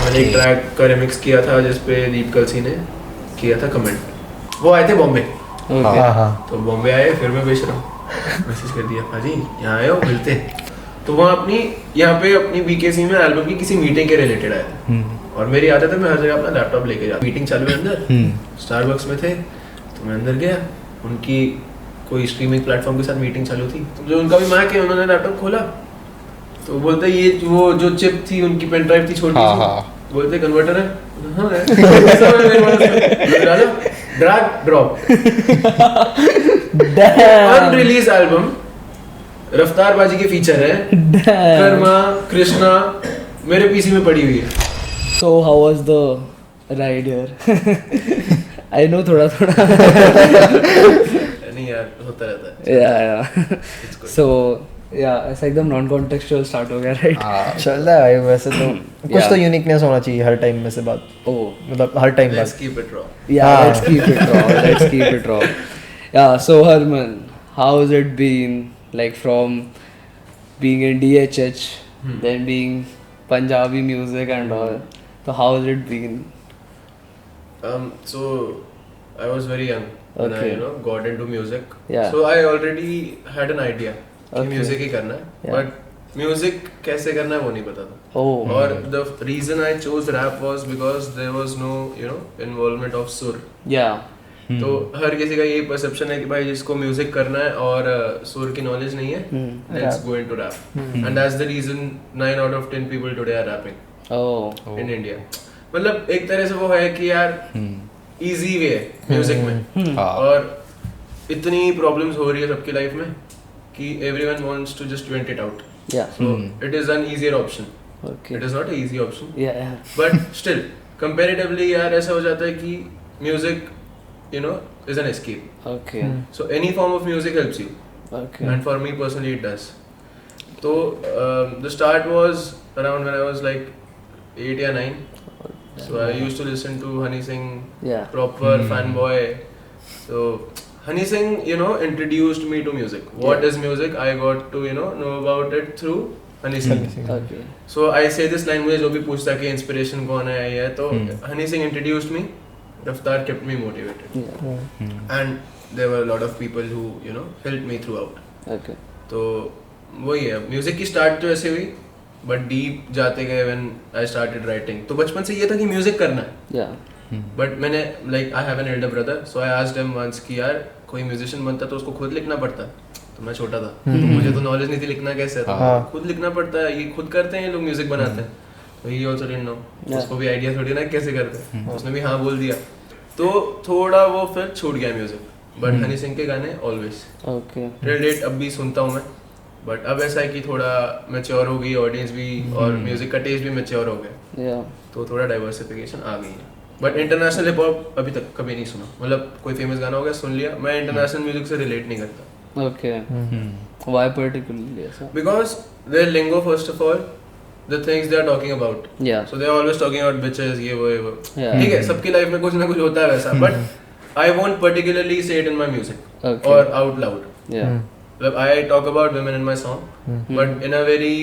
मैंने एक ट्रैक का रिमिक्स किया था जिसपे दीप कलसी ने किया था कमेंट, वो आए थे बॉम्बे। तो बॉम्बे आए, फिर मैं बेच रहा हूँ, मैसेज कर दिया भाजी यहाँ आए हो मिलते हैं। तो वहाँ अपनी यहाँ पे अपनी बीकेसी में एल्बम की किसी मीटिंग के रिलेटेड आया था, और मेरी आदत है मैं हर जगह अपना लैपटॉप लेके जाता। मीटिंग चालू है अंदर, स्टारबक्स में थे, तो मैं अंदर गया, उनकी कोई स्ट्रीमिंग प्लेटफॉर्म के साथ मीटिंग चालू थी, तो जो उनका भी मैक है उन्होंने लैपटॉप खोला, तो बोलते ये वो जो चिप थी उनकी पेन ड्राइव थी छोटी सी, बोलते कन्वर्टर है, हाँ है, ड्रैग ड्रॉप, अनरिलीज एल्बम, रफ्तार बाजी के फीचर है, कर्मा कृष्णा मेरे पीसी में पड़ी हुई है। So how was the ride here? I know थोड़ा नहीं यार होता रहता है। yeah. So yeah, ऐसा एकदम नॉन कॉन्टेक्चुअल स्टार्ट हो गया राइट? चल रहा है वैसे तो कुछ तो यूनिकनेस होना चाहिए हर टाइम में से बात, मतलब हर time Let's keep it raw. Yeah, let's keep it raw. Let's keep it raw. Yeah, so Harman, how's it been like from being in DHH, then being Punjabi music and all? So how's it been? So I was very young when I got into music. Yeah. So I already had an idea कि music ही करना है, Yeah. but music कैसे करना है वो नहीं पता था. Oh. और the reason I chose rap was because there was no involvement of सुर. Yeah. तो हर किसी का यही परसेप्शन है कि भाई जिसको म्यूजिक करना है और सुर की नॉलेज नहीं है, let's go into rap, and that's the reason 9 out of 10 people today are rapping in India. मतलब एक तरह से वो है कि यार इजी वे है म्यूजिक में, और इतनी प्रॉब्लम्स हो रही है सबकी लाइफ में कि everyone wants to just vent it out, Yeah. So it is an easier option. Okay. It is not a easy option, Yeah. Yeah. But still comparatively यार ऐसा हो जाता है कि music is an escape. Okay. So any form of music helps you, Okay. and for me personally it does. So the start was around when I was like 8 or 9. So I used to listen to Honey Singh, Yeah. proper fanboy. So Honey Singh, introduced me to music. What is music? I got to know about it through Honey Singh. Okay. So I say this line, मुझे जो भी पूछता कि inspiration कौन है ये, तो Honey Singh introduced me. Raftaar kept me motivated. Yeah. And there were a lot of people who helped me throughout. Okay. तो वही है, म्यूजिक की स्टार्ट तो ऐसे हुई, बट डीप जाते गए व्हेन आई स्टार्टेड राइटिंग. तो बचपन से ये था कि म्यूजिक करना है, Yeah. बट मैंने like I have an elder brother, so I asked him once कि यार कोई म्यूजिशियन बनता तो उसको खुद लिखना पड़ता. तो मैं छोटा था, तो मुझे तो नॉलेज नहीं थी लिखना कैसे, तो खुद लिखना पड़ता है, ये खुद करते हैं ये लोग म्यूजिक बनाते हैं. तो ही आल्सो डिडंट नो, उसको भी आइडिया थोड़ी ना कैसे करते हैं, उसने भी हाँ बोल दिया. तो थोड़ा वो फिर छूट गया म्यूजिक, बट हनी सिंह के गाने ऑलवेज Okay. टिल डेट अब भी सुनता हूँ मैं. बट अब ऐसा है कि थोड़ा मैच्योर हो गई ऑडियंस भी, और म्यूजिक का टेस्ट भी मैच्योर हो गया, Yeah. तो थोड़ा डाइवर्सिफिकेशन आ गई है. बट इंटरनेशनल हिप हॉप अभी तक कभी नहीं सुना, मतलब कोई फेमस गाना हो गया सुन लिया, मैं इंटरनेशनल म्यूजिक से रिलेट नहीं करता. Okay. Why particularly? ऐसा? Because their lingo first of all, the things they are talking about. Yeah. So they are always talking about bitches, ये वो. Yeah. ठीक है, सबकी लाइफ में कुछ ना कुछ होता है वैसा, but I won't particularly say it in my music Okay. or out loud. Yeah. Like I talk about women in my song, but in a very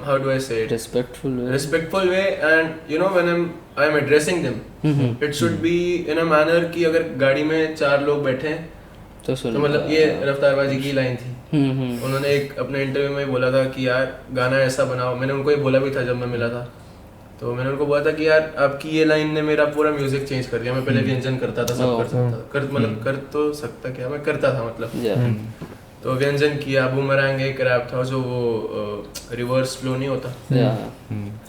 how do I say it? Respectful way. Respectful way, and when I'm addressing them, it should be in a manner कि अगर गाड़ी में 4 लोग बैठे हैं, तो सुन. तो मतलब ये रफ्तार बाजी की लाइन थी. उन्होंने एक अपने इंटरव्यू में बोला था कि यार गाना ऐसा बनाओ. मैंने उनको ये बोला भी था जब मैं मिला था, तो मैंने उनको बोला था कि यार आपकी ये लाइन ने मेरा पूरा म्यूजिक चेंज कर दिया. मैं पहले व्यंजन करता था, सब कर सकता था, मतलब कर तो सकता क्या, मैं करता था मतलब. Yeah. तो व्यंजन किया, बूमरैंग एक रैप था जो वो रिवर्स फ्लो नहीं होता, Yeah.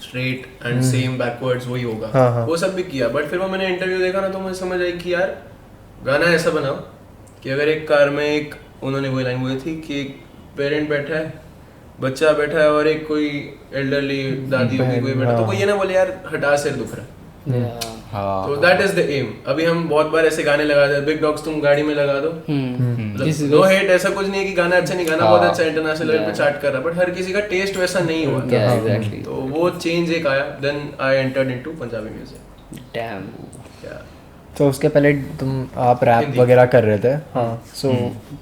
Straight and same backwards वही होगा, वो सब भी किया. बट फिर वो मैंने इंटरव्यू देखा ना, तो मुझे समझ आई कि यार गाना ऐसा बनाओ कि अगर एक कार में एक, उन्होंने वही लाइन बोली थी कि एक पेरेंट बैठा है, बच्चा बैठा है, और एक कोई एल्डरली दादी होगी कोई बैठा, तो कोई ये ना बोले यार हटा सिर दुख रहा है. Yeah. तो दैट इज द एम. अभी हम बहुत बार ऐसे गाने लगा दे, बिग डॉग्स तुम गाड़ी में लगा दो, नो हेट, ऐसा कुछ नहीं है कि गाना अच्छा नहीं, गाना बहुत अच्छा इंटरनेशनल लेवल पे चार्ट कर रहा है, बट हर किसी का टेस्ट वैसा नहीं हुआ. Yeah, exactly. तो वो चेंज एक आया, then I entered into Punjabi music. Damn. तो उसके पहले आप रैप वगैरह कर रहे थे, हाँ. सो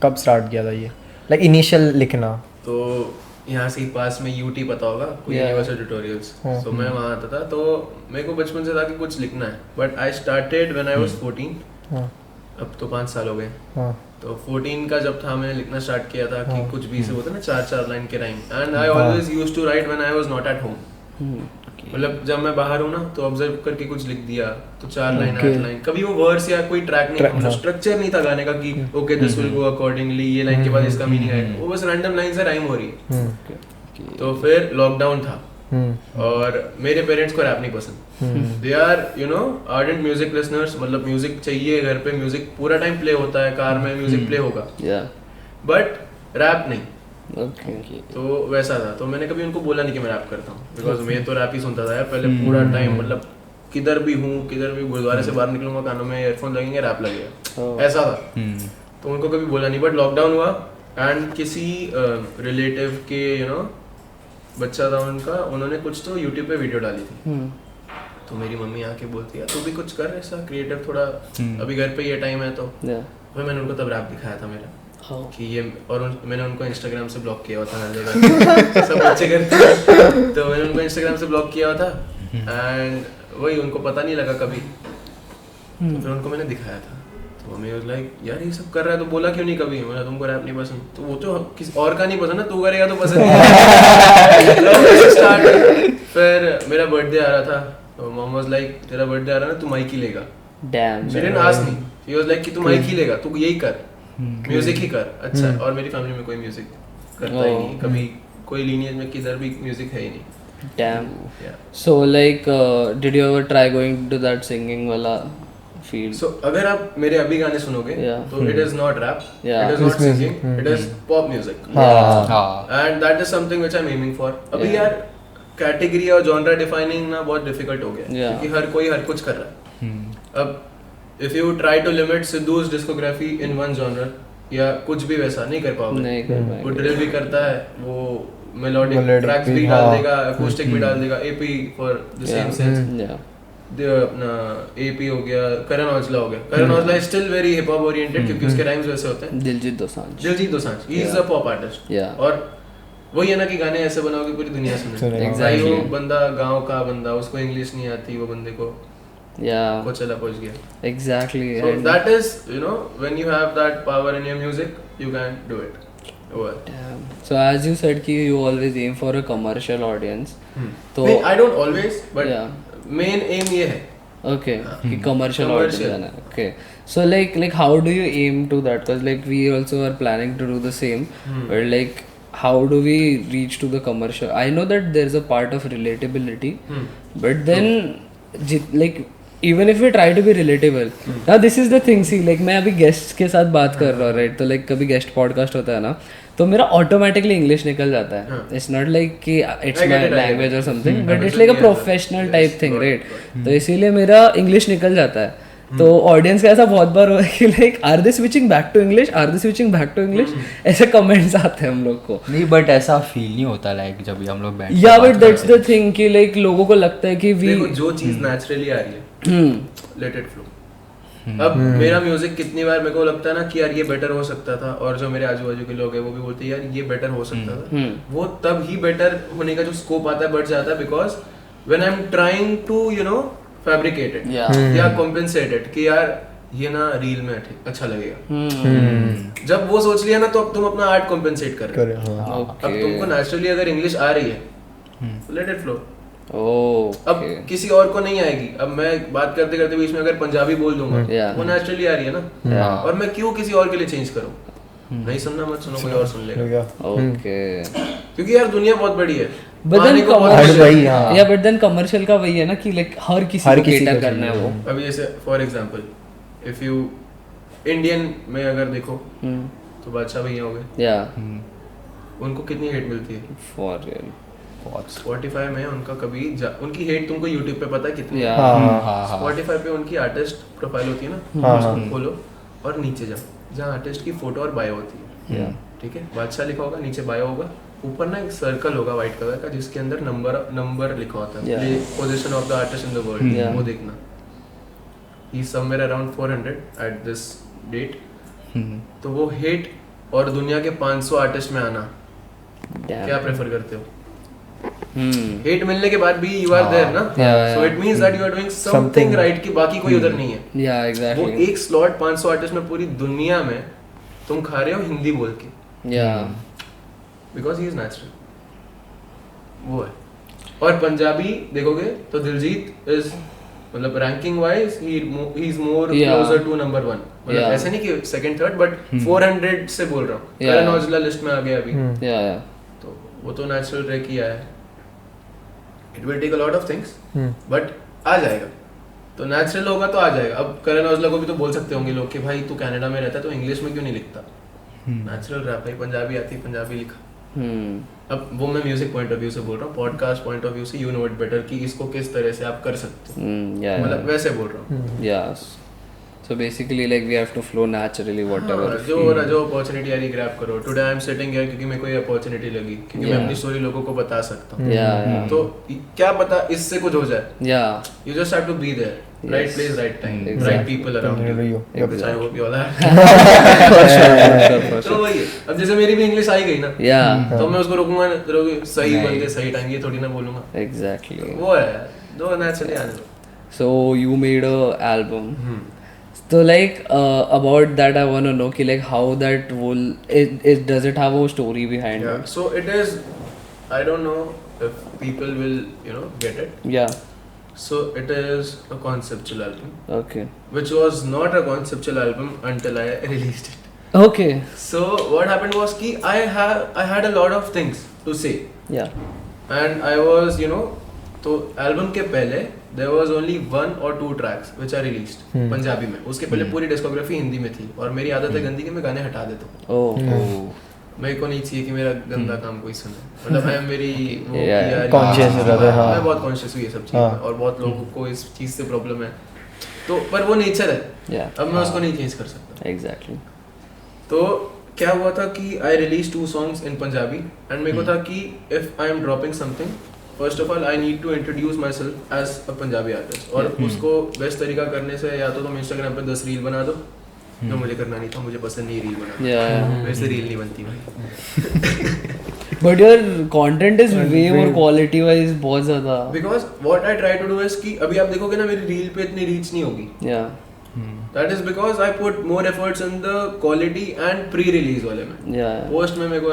कब स्टार्ट किया था ये, लाइक इनिशियल लिखना? तो यहाँ से ही पास में यूटी पता होगा कोई यूनिवर्सल ट्यूटोरियल्स, तो मैं वहाँ आता था। तो मेरे को बचपन से था कि कुछ लिखना है, but I started when I was 14। अब तो 5 साल हो गए। तो 14 का जब था मैंने लिखना स्टार्ट किया था कि कुछ भी से होता है ना 4-4 लाइन के rhyme, and I always used to write when I was not at home. मतलब जब मैं बाहर हूँ ना तो ऑब्जर्व करके कुछ लिख दिया, तो 4 लाइन 8 लाइन, कभी वो वर्ड्स या कोई ट्रैक नहीं था, मतलब स्ट्रक्चर नहीं था गाने का कि okay this will go accordingly, ये लाइन के बाद इसका मीनिंग है, वो बस रैंडम लाइन से राइम हो रही है। तो फिर लॉकडाउन था और मेरे पेरेंट्स को रैप नहीं पसंद। They are you know ardent music listeners, मतलब म्यूजिक चाहिए घर पे, म्यूजिक पूरा टाइम प्ले होता है, कार में म्यूजिक प्ले होगा, बट रैप नहीं। तो वैसा था, तो मैंने कभी उनको बोला नहीं कि मैं रैप करता हूँ, बिकॉज मैं तो रैप ही सुनता था यार पहले पूरा टाइम, मतलब किधर भी हूँ, किधर भी गुरुद्वारे से बाहर निकलूंगा कानों में ईयरफोन लगेंगे, रैप लगेगा, ऐसा था। तो उनको कभी बोला नहीं, बट लॉकडाउन हुआ एंड किसी रिलेटिव के यू नो बच्चा था उनका, उन्होंने कुछ तो यूट्यूब पे वीडियो डाली थी। तो मेरी मम्मी आके बोलती है तू भी कुछ कर ऐसा क्रिएटिव थोड़ा, अभी घर पे ये टाइम है। तो फिर मैंने उनको तब रैप दिखाया था मेरा कि ये, और मैंने उनको इंस्टाग्राम से ब्लॉक किया हुआ था सब बच्चे करते हैं, तो मैंने उनको इंस्टाग्राम से ब्लॉक किया हुआ था एंड वही उनको पता नहीं लगा कभी। तो फिर उनको मैंने दिखाया था, तो मम्मी वाज लाइक यार ये सब कर रहा है तो बोला क्यों नहीं कभी, मैंने तुमको रैप नहीं पसंद, तो वो तो किसी और का नहीं पसंद ना, तू करेगा तो पसंद। फिर मेरा बर्थडे आ रहा था, तो मम्मी वाज लाइक तेरा बर्थडे आ रहा है ना, तू माइक ही लेगा। She didn't ask me, she was like कि तू माइक ही लेगा, तू यही कर, म्यूजिक ही कर। अच्छा, और मेरी फैमिली में कोई म्यूजिक करता ही नहीं, कभी कोई लीनियज में किधर भी म्यूजिक है ही नहीं। Damn. So like did you ever try going to that singing wala field? So अगर आप मेरे अभी गाने सुनोगे तो it is not rap, it is not singing, it is pop music, and that is something which I'm aiming for. अभी यार category और जॉनरा डिफाइनिंग ना बहुत डिफिकल्ट हो गया, क्योंकि हर कोई हर कुछ कर रहा है। अब if you try to limit सिद्धू's discography in one genre या कुछ भी वैसा नहीं कर पाओगे। वो ड्रिल भी करता है, वो मेलोडिक ट्रैक्स भी डाल देगा, अकॉस्टिक भी डाल देगा, AP for the same sense, अपना एपी हो गया, करण औजला हो गया। Karan Aujla is still very hip hop oriented क्योंकि उसके राइम्स वैसे होते हैं। Diljit Dosanjh he is a pop artist, और वही है ना कि गाने ऐसे बनाओगे पूरी दुनिया सुने। एग्जैक्टली, वो बंदा गांव का बंदा, उसको इंग्लिश नहीं आती, वो बंदे को को चला पहुंच गया। Exactly. So that is, you know, when you have that power in your music, you can do it. Damn. So as you said कि you always aim for a commercial audience. तो नहीं, I don't always, but main aim ये है। Okay. कि commercial audience है ना. Okay. So like how do you aim to that? Because like we also are planning to do the same. But like how do we reach to the commercial? I know that there's a part of relatability, but then like even if we try to be relatable, now this is the thing, see like मैं अभी guest के साथ बात कर रहा हूँ, right? तो like कभी गेस्ट पॉडकास्ट होता है ना, तो मेरा ऑटोमेटिकली इंग्लिश निकल जाता है। इट्स नॉट लाइक कि इट्स माय लैंग्वेज और something, but it's like a professional type thing, right? तो इसीलिए मेरा इंग्लिश निकल जाता है। तो ऑडियंस का ऐसा बहुत बार हुआ है कि like are they switching back to English, are they switching back to English, ऐसे कमेंट्स आते हैं हम लोग को। नहीं, बट ऐसा फील नहीं होता लाइक जब भी हम लोग बैठ, या बट दैट्स द थिंग कि लाइक लोगों को लगता है कि वी जो चीज नेचुरली आ रही है लेट इट फ्लो। अब मेरा म्यूजिक कितनी बार मेरे को लगता है ना कि यार ये बेटर हो सकता था, और जो मेरे आजू बाजू के लोग हैं वो भी बोलते हैं यार ये बेटर हो सकता था, वो तब ही बेटर होने का जो स्कोप आता है बढ़ जाता है, because when I am trying to you know fabricate it या कॉम्पेंसेट इट कि यार ये ना रील में अच्छा लगेगा, जब वो सोच लिया ना तो अब तुम अपना आर्ट कॉम्पेंसेट कर रहे हो। अब तुमको नेचुरली अगर इंग्लिश आ रही है लेट इट फ्लो। अब किसी और को नहीं आएगी। अब मैं बात करते करते बीच में अगर पंजाबी बोल दूंगा वो नेचुरली आ रही है ना, और मैं क्यों किसी और के लिए चेंज करूं? नहीं सुनना मत सुनो, कोई और सुन लेगा। क्योंकि यार दुनिया बहुत बड़ी है। बट देन कमर्शियल का वही है ना कि लाइक हर किसी को केटर करना है वो। अभी जैसे for example if you Indian में अगर देखो तो बादशाह भैया हो गए, उनको कितनी हेट मिलती है फॉर रियल। Spotify में उनका कभी उनकी हेट तुमको YouTube पे पता है कितनी है? Spotify पे उनकी आर्टिस्ट प्रोफाइल होती है ना, उसको खोलो और नीचे जाओ जहाँ आर्टिस्ट की फोटो और बायो होती है, ठीक है? बादशाह लिखा होगा, नीचे बायो होगा, ऊपर ना एक सर्कल होगा व्हाइट कलर का जिसके अंदर नंबर लिखा होता है, position of the artist in the world, वो देखना। He is somewhere around 400 at this date. तो वो हेट और दुनिया के 500 आर्टिस्ट में आना क्या प्रेफर करते हो? हेट मिलने के बाद भी यू आर देयर ना, so it means that you are doing something right कि बाकी कोई उधर नहीं है। या एग्जैक्टली, वो एक स्लॉट 500 आर्टिस्ट में पूरी दुनिया में तुम खा रहे हो हिंदी बोल के, या बिकॉज ही इज नेचुरल, वो है। और पंजाबी देखोगे तो दिलजीत इज मतलब ranking wise he is more closer to number 1, मतलब ऐसे नहीं कि सेकंड थर्ड बट 400 से बोल रहा हूँ। करण औजला लिस्ट में आ गया अभी, या तो वो तो नेचुरल रह किया है। It will take a lot of things but आ जाएगा, तो नेचुरल होगा तो आ जाएगा। अब करण औजला को भी तो बोल सकते होंगे लोग कि भाई तू कनाडा में रहता है तो इंग्लिश में क्यों नहीं लिखता, नेचुरल रैप है, पंजाबी आती, पंजाबी लिखा। अब वो मैं म्यूजिक पॉइंट ऑफ व्यू से बोल रहा हूँ, पॉडकास्ट पॉइंट ऑफ व्यू से यू नो इट बेटर कि इसको किस तरह से आप कर सकते हो, मतलब वैसे बोल रहा हूँ। Yes, so basically like we have to flow naturally whatever जो अपॉर्चुनिटी आ रही ग्रैब करो। Today I am sitting here क्योंकि मेरे को ये अपॉर्चुनिटी लगी, क्योंकि मैं अपनी स्टोरी लोगों को बता सकता हूँ। तो क्या पता इससे कुछ हो जाए, you just have to be there, right place right time, right people around you, which I hope you all are. तो वही, अब जैसे मेरी भी इंग्लिश आई गई ना, तो मैं उसको रोकूंगा सही बंदे सही टाइम, ये थोड़ी ना बोलूंगा। एग्जैक्टली, वो है दो नेचुरली आने दो। so you made a album, so like about that I want to know कि like how that will it does it have a story behind it? So it is, I don't know if people will get it. Yeah, so it is a conceptual album, okay, which was not a conceptual album until I released it. Okay, so what happened was कि I had a lot of things to say, yeah, and I was तो album के पहले there was only 1 or 2 tracks which are released Punjabi में। उसके पहले पूरी discography Hindi में थी, और मेरी आदत है गंदी कि मैं गाने हटा देता हूँ। मेरे को नहीं चाहिए कि मेरा गंदा काम कोई सुने, मतलब मैं मेरी वो कॉन्शियस रहता है। मैं बहुत कॉन्शियस हूँ ये सब चीज़ में, और बहुत लोगों को इस चीज़ से प्रॉब्लम है, तो पर वो नेचर है, अब मैं उसको नहीं चेंज कर सकता। एग्जैक्टली। तो क्या हुआ था कि I release 2 songs in Punjabi, and मेरे को था कि if I am dropping something, first of all I need to introduce myself as a Punjabi artist, और उसको बेस्ट तरीका करने से या तो तुम इंस्टाग्राम पे 10 रील बना दो, जो मुझे करना नहीं था, मुझे पसंद नहीं रील बनाना, वैसे रील नहीं बनती भाई। But your content is way more quality wise, बहुत ज़्यादा। Because what I try to do is कि अभी आप देखोगे ना मेरी रील पे इतनी रीच नहीं होगी। Yeah. That is because I put more efforts in the quality and pre-release वाले में। Yeah. Post में मेरे को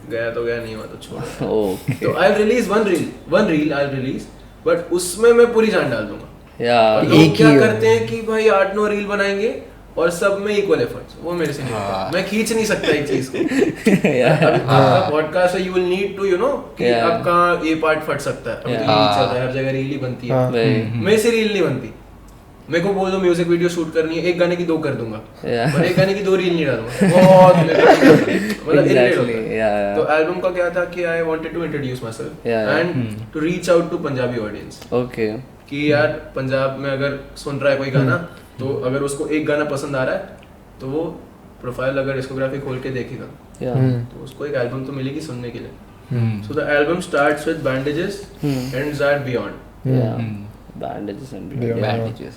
गया तो गया, नहीं हुआ तो छोड़। Okay. तो I'll release one reel I'll release, but उसमें मैं पूरी जान डाल दूँगा। Yeah. और लोग क्या करते हैं कि भाई 8-9 रील बनाएंगे और सब में इक्वल एफर्ट्स, वो मेरे से नहीं होता। मैं खींच नहीं सकता एक चीज को। अभी पॉडकास्ट है, यू विल नीड टू कि अब कहाँ ये पार्ट फट सकता है, अभी तो रील चल रहा है, हर जगह रील ही बनती है, मेरे से रील नहीं बनती। मेरे को बोल दो म्यूजिक वीडियो शूट करनी है, एक गाने की 2 कर दूंगा, पर एक गाने की 2 रील नहीं डालूंगा, बहुत मतलब इरिटेट होता है। तो एल्बम का क्या था कि I wanted to introduce myself and to reach out to Punjabi audience. Okay, कि यार पंजाब में अगर सुन रहा है कोई गाना, तो अगर उसको एक गाना पसंद आ रहा है तो वो प्रोफाइल अगर डिस्कोग्राफी खोल के देखेगा, तो उसको एक एल्बम तो मिलेगी सुनने के लिए। So the album starts with bandages, ends at beyond. Bandages and bandages.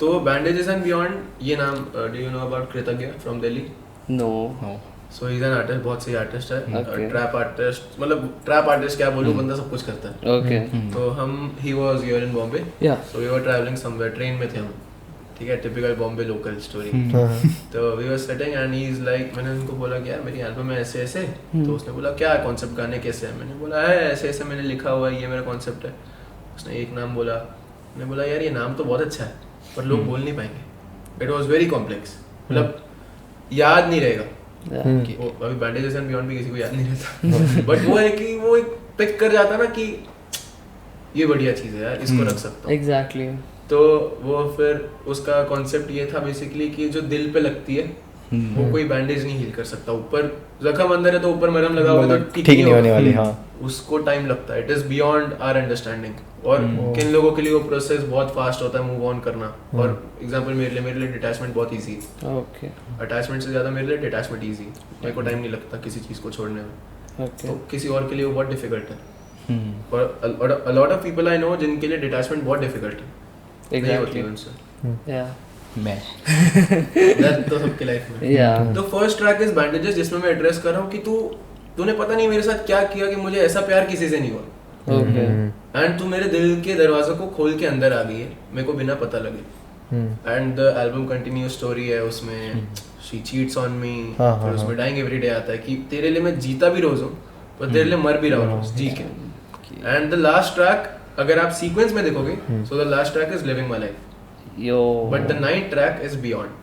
तो बैंडेजेस एंड बियॉन्ड ये नाम, डू यू नो अबाउट कृतज्ञ from Delhi? No. So he is an artist, बहुत सही आर्टिस्ट है, ट्रैप आर्टिस्ट, मतलब ट्रैप आर्टिस्ट क्या बोलूं, बंदा सब कुछ करता है। Okay. तो हम he was here in Bombay, so we were travelling somewhere, train में थे हम, ठीक है, टिपिकल बॉम्बे लोकल स्टोरी। तो we were sitting and he is like, मैंने उनको बोला कि यार मेरी एल्बम है ऐसे ऐसे, तो उसने बोला क्या कॉन्सेप्ट, गाने कैसे है? मैंने बोला है ऐसे ऐसे मैंने लिखा हुआ है, ये मेरा कॉन्सेप्ट है। उसने एक नाम बोला, मैंने बोला यार ये नाम तो बहुत अच्छा है, पर लोग बोल नहीं पाएंगे, इट वाज वेरी कॉम्प्लेक्स, मतलब याद नहीं रहेगा। वो अभी बैंडेजेस एंड बियॉन्ड भी किसी को याद नहीं रहता, बट वो है कि वो एक पिक कर जाता ना कि ये बढ़िया चीज़ है यार, इसको रख सकता हूँ। Exactly. तो वो फिर उसका कॉन्सेप्ट ये था बेसिकली कि जो दिल पे लगती है वो कोई बैंडेज नहीं हील कर सकता। ऊपर जख्म अंदर है तो ऊपर मरहम लगा हुआ तो ठीक नहीं होने वाली, उसको टाइम लगता है, it is beyond our understanding. और किन लोगों के लिए वो प्रोसेस बहुत फास्ट होता है मूव ऑन करना। और एग्जांपल मेरे लिए डिटैचमेंट बहुत इजी है। ओके, अटैचमेंट से ज्यादा मेरे लिए डिटैचमेंट इजी, मेरे को टाइम नहीं लगता किसी चीज को छोड़ने में। तो किसी और के लिए वो बहुत डिफिकल्ट है। और अ lot of people I know जिनके लिए डिटैचमेंट बहुत डिफिकल्ट है। Exactly. मैं तो सबकी लाइफ में। तो फर्स्ट ट्रैक इज बैंडेजेस, जिसमें मैं एड्रेस कर रहा हूँ कि तू तूने पता नहीं मेरे साथ क्या किया कि मुझे ऐसा प्यार किसी से नहीं हुआ ओके एंड तू मेरे दिल के दरवाजों को खोल के अंदर आ गई है मेरे को बिना पता लगे and the album continue story है उसमें शी चीट्स ऑन मी फिर उसमें डाइंग एवरी डे आता है कि तेरे लिए मैं जीता भी रोज हूँ पर तेरे लिए मर भी रहा हूँ रोज जी के एंड द लास्ट ट्रैक अगर आप सीक्वेंस में देखोगे so the last track is Living My Life yo but the ninth track is Beyond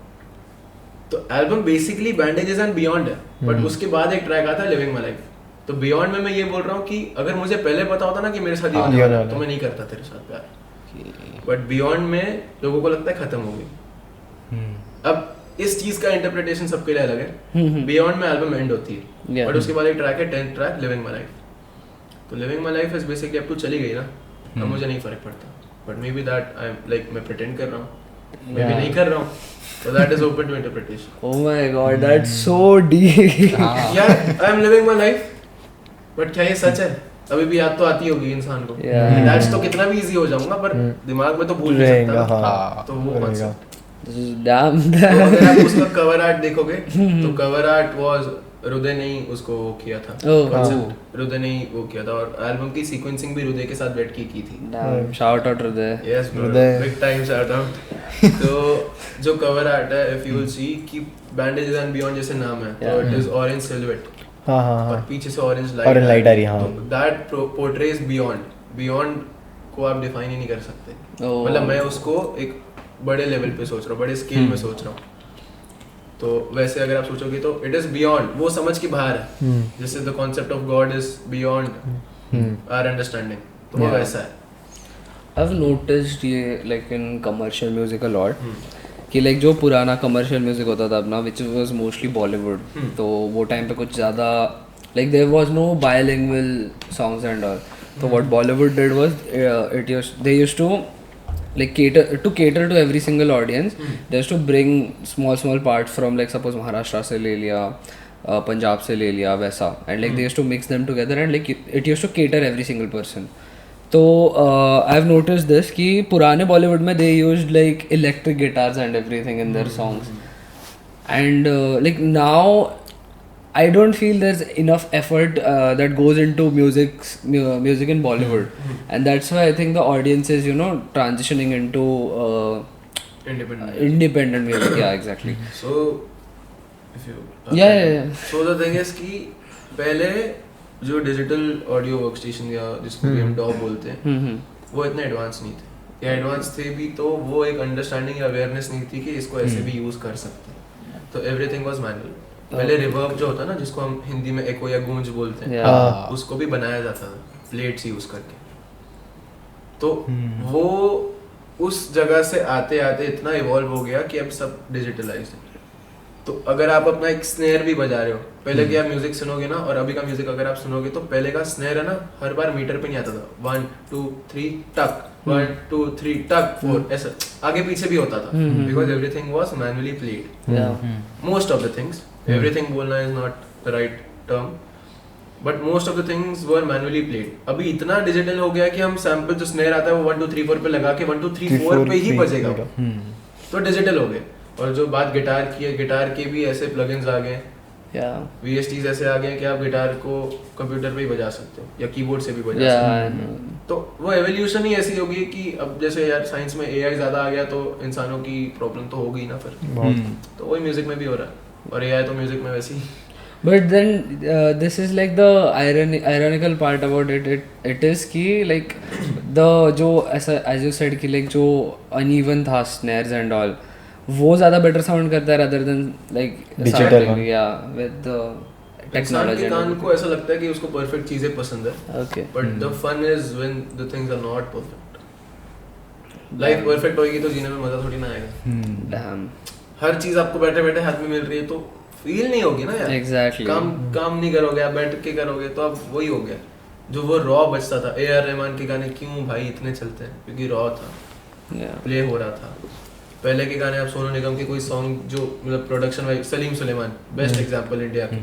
तो album basically Bandages and Beyond है बट उसके बाद एक ट्रैक आता है लिविंग माय लाइफ तो बियॉन्ड में मैं ये बोल रहा हूँ कि अगर मुझे पहले पता होता ना कि मेरे साथ ये होने वाला है तो मैं नहीं करता तेरे साथ प्यार बट बियॉन्ड में लोगों को लगता है खत्म हो गई अब इस चीज का इंटरप्रिटेशन सबके लिए अलग है बियॉन्ड में एल्बम एंड होती है बट उसके बाद एक ट्रैक है 10th track Living My Life तो Living My Life is basically अब तू चली गई ना अब मुझे नहीं फर्क पड़ता but may be that I am like मैं प्रिटेंड कर रहा हूँ मे बी नहीं कर रहा हूँ so that is open to interpretation. Oh my god, that's so deep. Yeah, I am living my life. But क्या ये सच है? अभी भी याद तो आती होगी इंसान को. That's तो कितना भी easy हो जाऊंगा पर दिमाग में तो भूल नहीं सकता. तो वो concept. Damn. तो अगर आप उसका cover art देखोगे तो cover art was रुदय ने ही उसको किया था. रुदय ने ही वो किया था और एल्बम की सीक्वेंसिंग भी रुदय के साथ बैठ के की थी. Damn, shout out रुदय. Yes, big time shout out. तो जो कवर आर्ट है इफ यू विल सी कि बैंडेजेस एंड बियॉन्ड जैसे नाम है तो इट इज ऑरेंज सिलुएट और पीछे से ऑरेंज लाइट आ रही है तो दैट पोर्ट्रेज बियॉन्ड को आप डिफाइन ही नहीं कर सकते मतलब मैं उसको एक बड़े लेवल पे सोच रहा हूँ बड़े स्केल में सोच रहा हूँ तो वैसे अगर आप सोचोगे तो इट इज बियॉन्ड वो समझ के बाहर है जैसे the concept of God is beyond our understanding तो वो वैसा है I've noticed ये like in commercial music a lot कि like जो पुराना commercial music होता था अपना which was mostly Bollywood तो वो टाइम पे कुछ ज़्यादा like there was no bilingual songs and all तो what Bollywood did was they used to like cater to every single audience they used to bring small parts from like suppose Maharashtra से ले लिया पंजाब से ले लिया वैसा and like they used to mix them together and like it used to cater every single person तो I have notice this कि पुराने बॉलीवुड में they used like electric guitars and everything in their songs and like now I don't feel there is enough effort that goes into music in Bollywood and that's why I think the audience is you know transitioning into independent music yeah exactly so if you yeah so the thing is कि पहले जो digital audio workstation या जिसको भी हम डॉ बोलते हैं वो इतने एडवांस नहीं थे या एडवांस थे भी तो वो एक अंडरस्टैंडिंग या अवेयरनेस नहीं थी कि इसको ऐसे भी यूज कर सकते हैं तो एवरीथिंग वाज मैनुअल पहले रिवर्ब जो होता है ना जिसको हम हिंदी में एको या गूंज बोलते हैं उसको भी बनाया जाता था प्लेट्स यूज करके तो वो उस जगह से आते आते इतना इवॉल्व हो गया कि अब सब डिजिटलाइज्ड है तो अगर आप अपना एक स्नेयर भी बजा रहे हो पहले की आप म्यूजिक सुनोगे ना और अभी का म्यूजिक अगर आप सुनोगे तो पहले का स्नेयर है ना हर बार मीटर पे नहीं आता था 1 2 3 टक 1 2 3 टक 4 ऐसा आगे पीछे भी होता था because everything was manually played most of the things everything बोलना is not the right term but most of the things were manually played अभी इतना डिजिटल हो गया कि हम सैंपल जो स्नेयर आता है वो 1 2 3 4 पे लगा के 1 2 3 4 पे ही बजेगा तो डिजिटल हो गए और जो बात गिटार की है गिटार के भी ऐसे प्लगइन्स आ गए VSTs ऐसे आ गए कि आप गिटार को कंप्यूटर पे ही बजा सकते हो या कीबोर्ड से भी बजा सकते हो तो वो एवोल्यूशन ही ऐसी होगी कि अब जैसे यार साइंस में AI ज़्यादा आ गया तो इंसानों की प्रॉब्लम तो होगी ना फिर तो वही म्यूजिक में भी हो रहा है और AI तो म्यूजिक में वैसे ही but then this is like the ironical part about it is कि like the जो ऐसा as you said कि like जो uneven था snares and all वो ज़्यादा better sound करता है rather than like digital yeah with the technology इंसान के कान को ऐसा लगता है कि उसको perfect चीज़ें पसंद है okay but the fun is when the things are not perfect life perfect होगी तो जीने में मज़ा थोड़ी ना आएगा damn हर चीज़ आपको बैठे बैठे हाथ में मिल रही है तो फील नहीं होगी ना यार exactly काम नहीं करोगे आप बैठ के करोगे तो अब वही हो गया जो वो रॉ बचता था AR रहमान के गाने क्यों भाई इतने चलते हैं क्योंकि रॉ था प्ले हो रहा था पहले के गाने आप सोनू निगम के कोई सॉन्ग जो मतलब production wise Salim Sulaiman best example India के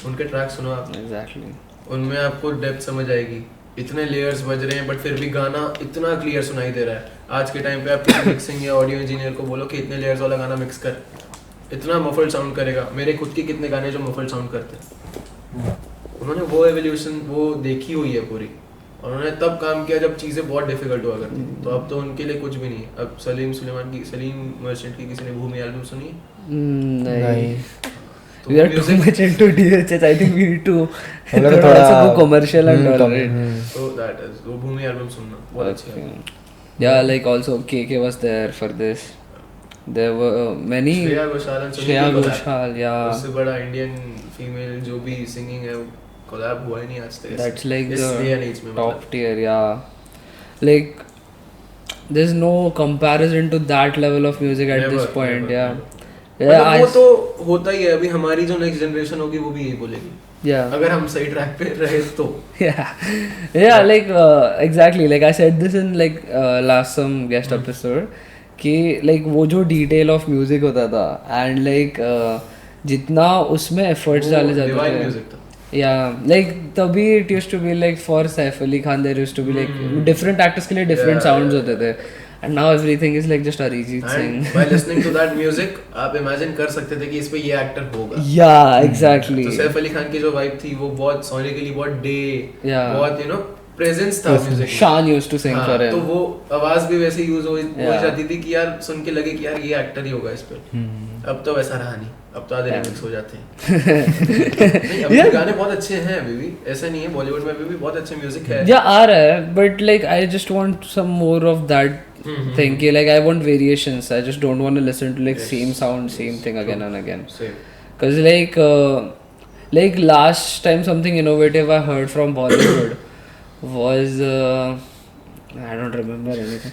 उनके ट्रैक सुनो आप exactly उनमें आपको डेप्थ समझ आएगी इतने लेयर्स बज रहे हैं बट फिर भी गाना इतना क्लियर सुनाई दे रहा है आज के टाइम पे आप किसी मिक्सिंग या ऑडियो इंजीनियर को बोलो कि इतने लेयर्स वाला गाना मिक्स कर इतना मफल्ड साउंड करेगा मेरे खुद के कितने गाने जो मफल्ड साउंड करते हैं उन्होंने वो एवोल्यूशन वो देखी हुई है पूरी, और उन्होंने तब काम किया जब चीज़ें बहुत डिफिकल्ट हुआ करती थी। तो अब तो उनके लिए कुछ भी नहीं है। अब सलीम मर्चेंट की किसी ने भूमि एल्बम सुनी है? नहीं तो We are too music- much into DHH. I think we need to हम लोग थोड़ा थोड़ा सा go commercial and all, right? So that is वो भूमि एल्बम सुनना बहुत अच्छी है। Yeah, like also KK was there for this. There were many. Shreya Ghoshal and Shreya Suniti collab। Ghoshal, yeah. उससे बड़ा इंडियन फीमेल जो भी सिंगिंग है कोलैब हुआ ही नहीं आज तक। That's like इस day and the age में top मतलब। tier, yeah. Like there's no comparison to that level of music at Never, this point, never, yeah. never। Yeah, मतलब वो तो होता ही है। अभी हमारी जो नेक्स्ट जनरेशन होगी वो भी यही बोलेगी yeah. अगर हम सही ट्रैक पे रहे तो। yeah, like exactly, like I said this in like last some guest episode कि like वो जो detail of music होता था and like जितना उसमें efforts डाले जाते डिवाइन थे, म्यूजिक था। yeah, like तभी it used to be like for Saif Ali Khan there used to be like different actors के लिए different sounds होते थे, and now everything is like just Arijit Singh. And by listening to that music आप imagine कर सकते थे कि इस पे ये एक्टर होगा। yeah, exactly. तो सैफ अली खान की जो वाइब थी वो बहुत सोनिकली बहुत डे Yeah. बहुत यू नो प्रेजेंस था म्यूजिक में। Shan used to sing for तो him. वो आवाज भी वैसे यूज हो Yeah. जाती थी कि यार सुन के लगे कि यार ये एक्टर ही होगा इस पे। अब तो वैसा रहा नहीं, अब तो आधे रिमिक्स हो जाते हैं। नहीं, अभी Yeah. गाने बहुत अच्छे हैं अभी भी, ऐसा नहीं है। बॉलीवुड में अभी भी बहुत अच्छे म्यूजिक है। Yeah, आ रहा है, but like I just want some more of that thing. कि like I want variations. I just don't want to listen to like Yes. same sound, same thing again and again. Same. Cause like last time something innovative I heard from Bollywood was I don't remember anything.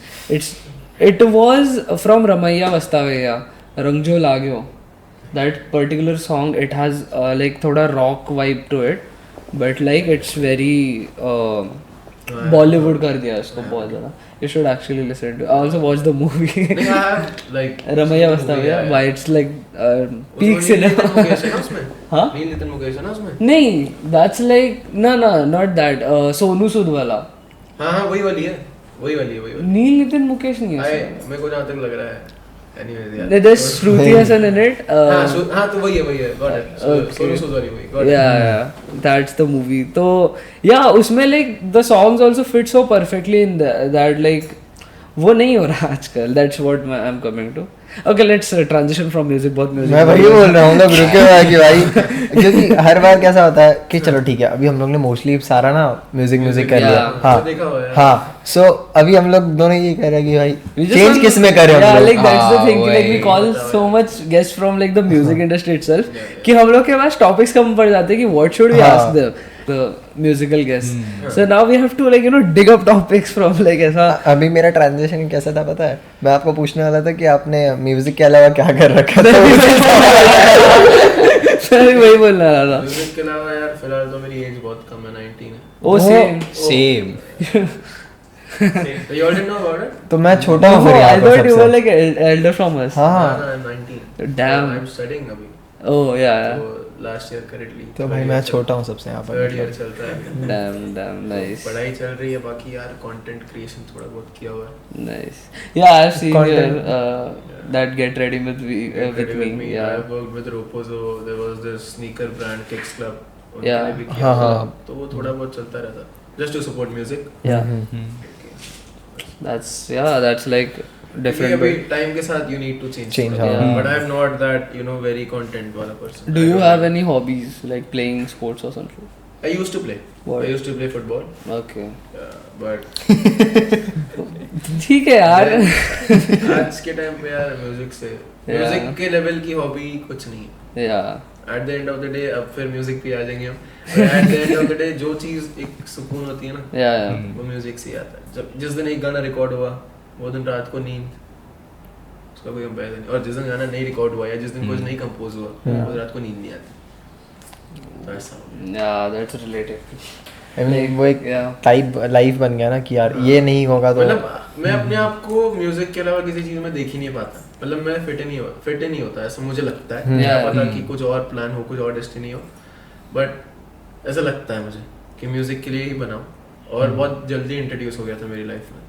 It was from Ramaiya Vastavaiya, Rangjo Lagyo. That particular song, it has like thoda rock vibe to it, but like it's very Bollywood कर दिया उसको बहुत ज़्यादा. You should actually listen to. I also watched the movie. नहीं, I have like Ramaiya Vastavaiya, why it's like peak उसमें नील Nitin cinema. Mukesh है ना उसमें? हाँ? नील नितिन मुकेश है ना उसमें? नहीं, that's like no, not that. Sonu Sood वाला. हाँ हाँ वही वाली है, वही वाली है, वही वाली। नील नितिन मुकेश नहीं है. मेरे को जहाँ तक लग रहा है। Anyways, यार। There's Shruti Hassan in it. हाँ तो वही है, got it। सोनू सूद वाली वही, got it। Yeah, that's the movie. तो yeah, उसमें like the songs also fit so perfectly in that like वो नहीं हो रहा आजकल. That's what I'm coming to. Okay, let's transition from music. बहुत music. मैं वही बोल रहा हूँ, लोग रुके हुए हैं कि भाई, क्योंकि हर बार कैसा होता है कि चलो ठीक है, अभी हम लोग ने मोस्टली सारा ना म्यूजिक कर लिया। Yeah. हाँ तो देखा हुआ है। हाँ, सो अभी हम लोग दोनों ये कह रहे हैं कि भाई We just चेंज want- किस में करें हम Yeah, लोग। like that's the thing. कि, like we वही। call so much guests from like the music industry itself कि हम लोग के पास topics कम पड़ जाते हैं कि what should we हाँ। ask the musical guests. So now we have to like dig up topics from like ऐसा. अभी मेरा ट्रांजिशन कैसा था पता है? मैं आपको पूछने वाला था कि आपने म्यूजिक के अलावा क्या कर रखा था। मैं भी वही बोलने वाला था. म्यूजिक के अलावा यार फिलहाल तो मेरी एज बहुत कम है, 19 है। Oh same. Same. So you all didn't know about it? तो मैं छोटा हूँ Oh, फिर I यहाँ पर thought you were सबसे। like elder from us. हाँ No, no, I'm 19. Damn. I'm studying अभी। Oh yeah. तो last year currently। तो भाई मैं छोटा हूँ सबसे यहाँ पर। Third year चल रहा है। Damn nice. पढ़ाई चल रही है, बाकी यार कंटेंट क्रिएशन थोड़ा बहुत किया हुआ है। Nice. Yeah, I've seen Content. your that Get Ready with me. I Yeah. worked with Ropozo. There was this sneaker brand Kicks Club. उनके Yeah. लिए भी किया हाँ, था। हाँ। तो वो थोड़ा बहुत चलता रहता। Just to support music। Yeah. That's like different. अभी but- टाइम के साथ you need to change। Change, थोड़ा। हाँ। But I'm not that very content वाला person। Do I you don't have know. any hobbies like playing sports or something? I used to play. What? I used to play football. Okay. But ठीक है यार. आज के time पे यार music से Yeah. Music के लेवल की हॉबी कुछ नहीं है। Yeah. At the end of the day अब फिर म्यूजिक पे आ जाएंगे हम। At the end of the day जो चीज एक सुकून होती है ना, Yeah. वो म्यूजिक से ही आता है। जब जिस दिन एक गाना रिकॉर्ड हुआ वो दिन रात को नींद, उसका कोई कंपैरिजन नहीं। और जिस दिन गाना नहीं रिकॉर्ड हुआ या जिस दिन कुछ नहीं कंपोज हुआ वो रात को नींद नहीं आती। तो ऐसा Yeah, that's related. I mean, वो एक Yeah. टाइप लाइफ बन गया ना कि यार ये नहीं होगा तो मतलब मैं अपने आप को म्यूजिक के अलावा किसी चीज में देख ही नहीं पाता। मतलब मैं फिट ही नहीं होता ऐसा मुझे लगता है। क्या Yeah. पता कि कुछ और प्लान हो, कुछ और डेस्टिनी हो, बट ऐसा लगता है मुझे कि म्यूजिक के लिए ही बनाऊं। और बहुत जल्दी इंट्रोड्यूस हो गया था मेरी लाइफ में,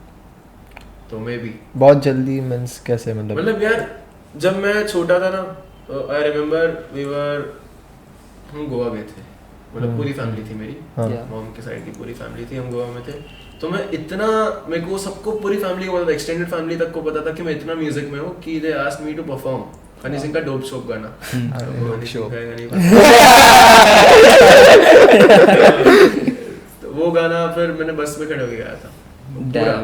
तो मैं भी बहुत जल्दी मींस कैसे मतलब यार जब मैं छोटा था ना, आई रिमेम्बर हम गोवा गए थे मतलब पूरी फैमिली थी मेरी, Yeah. मॉम के साइड की पूरी फैमिली थी, हम गोवा में थे। तो मैं इतना, मेरे को सबको पूरी फैमिली को पता था, एक्सटेंडेड फैमिली तक को पता था कि मैं इतना म्यूजिक में हूँ कि they asked me to perform Honey Singh का डोप शोप गाना। तो हनी सिंह का गाना नहीं पता। तो वो गाना फिर मैंने बस में खड़े होके गाया था पूरा,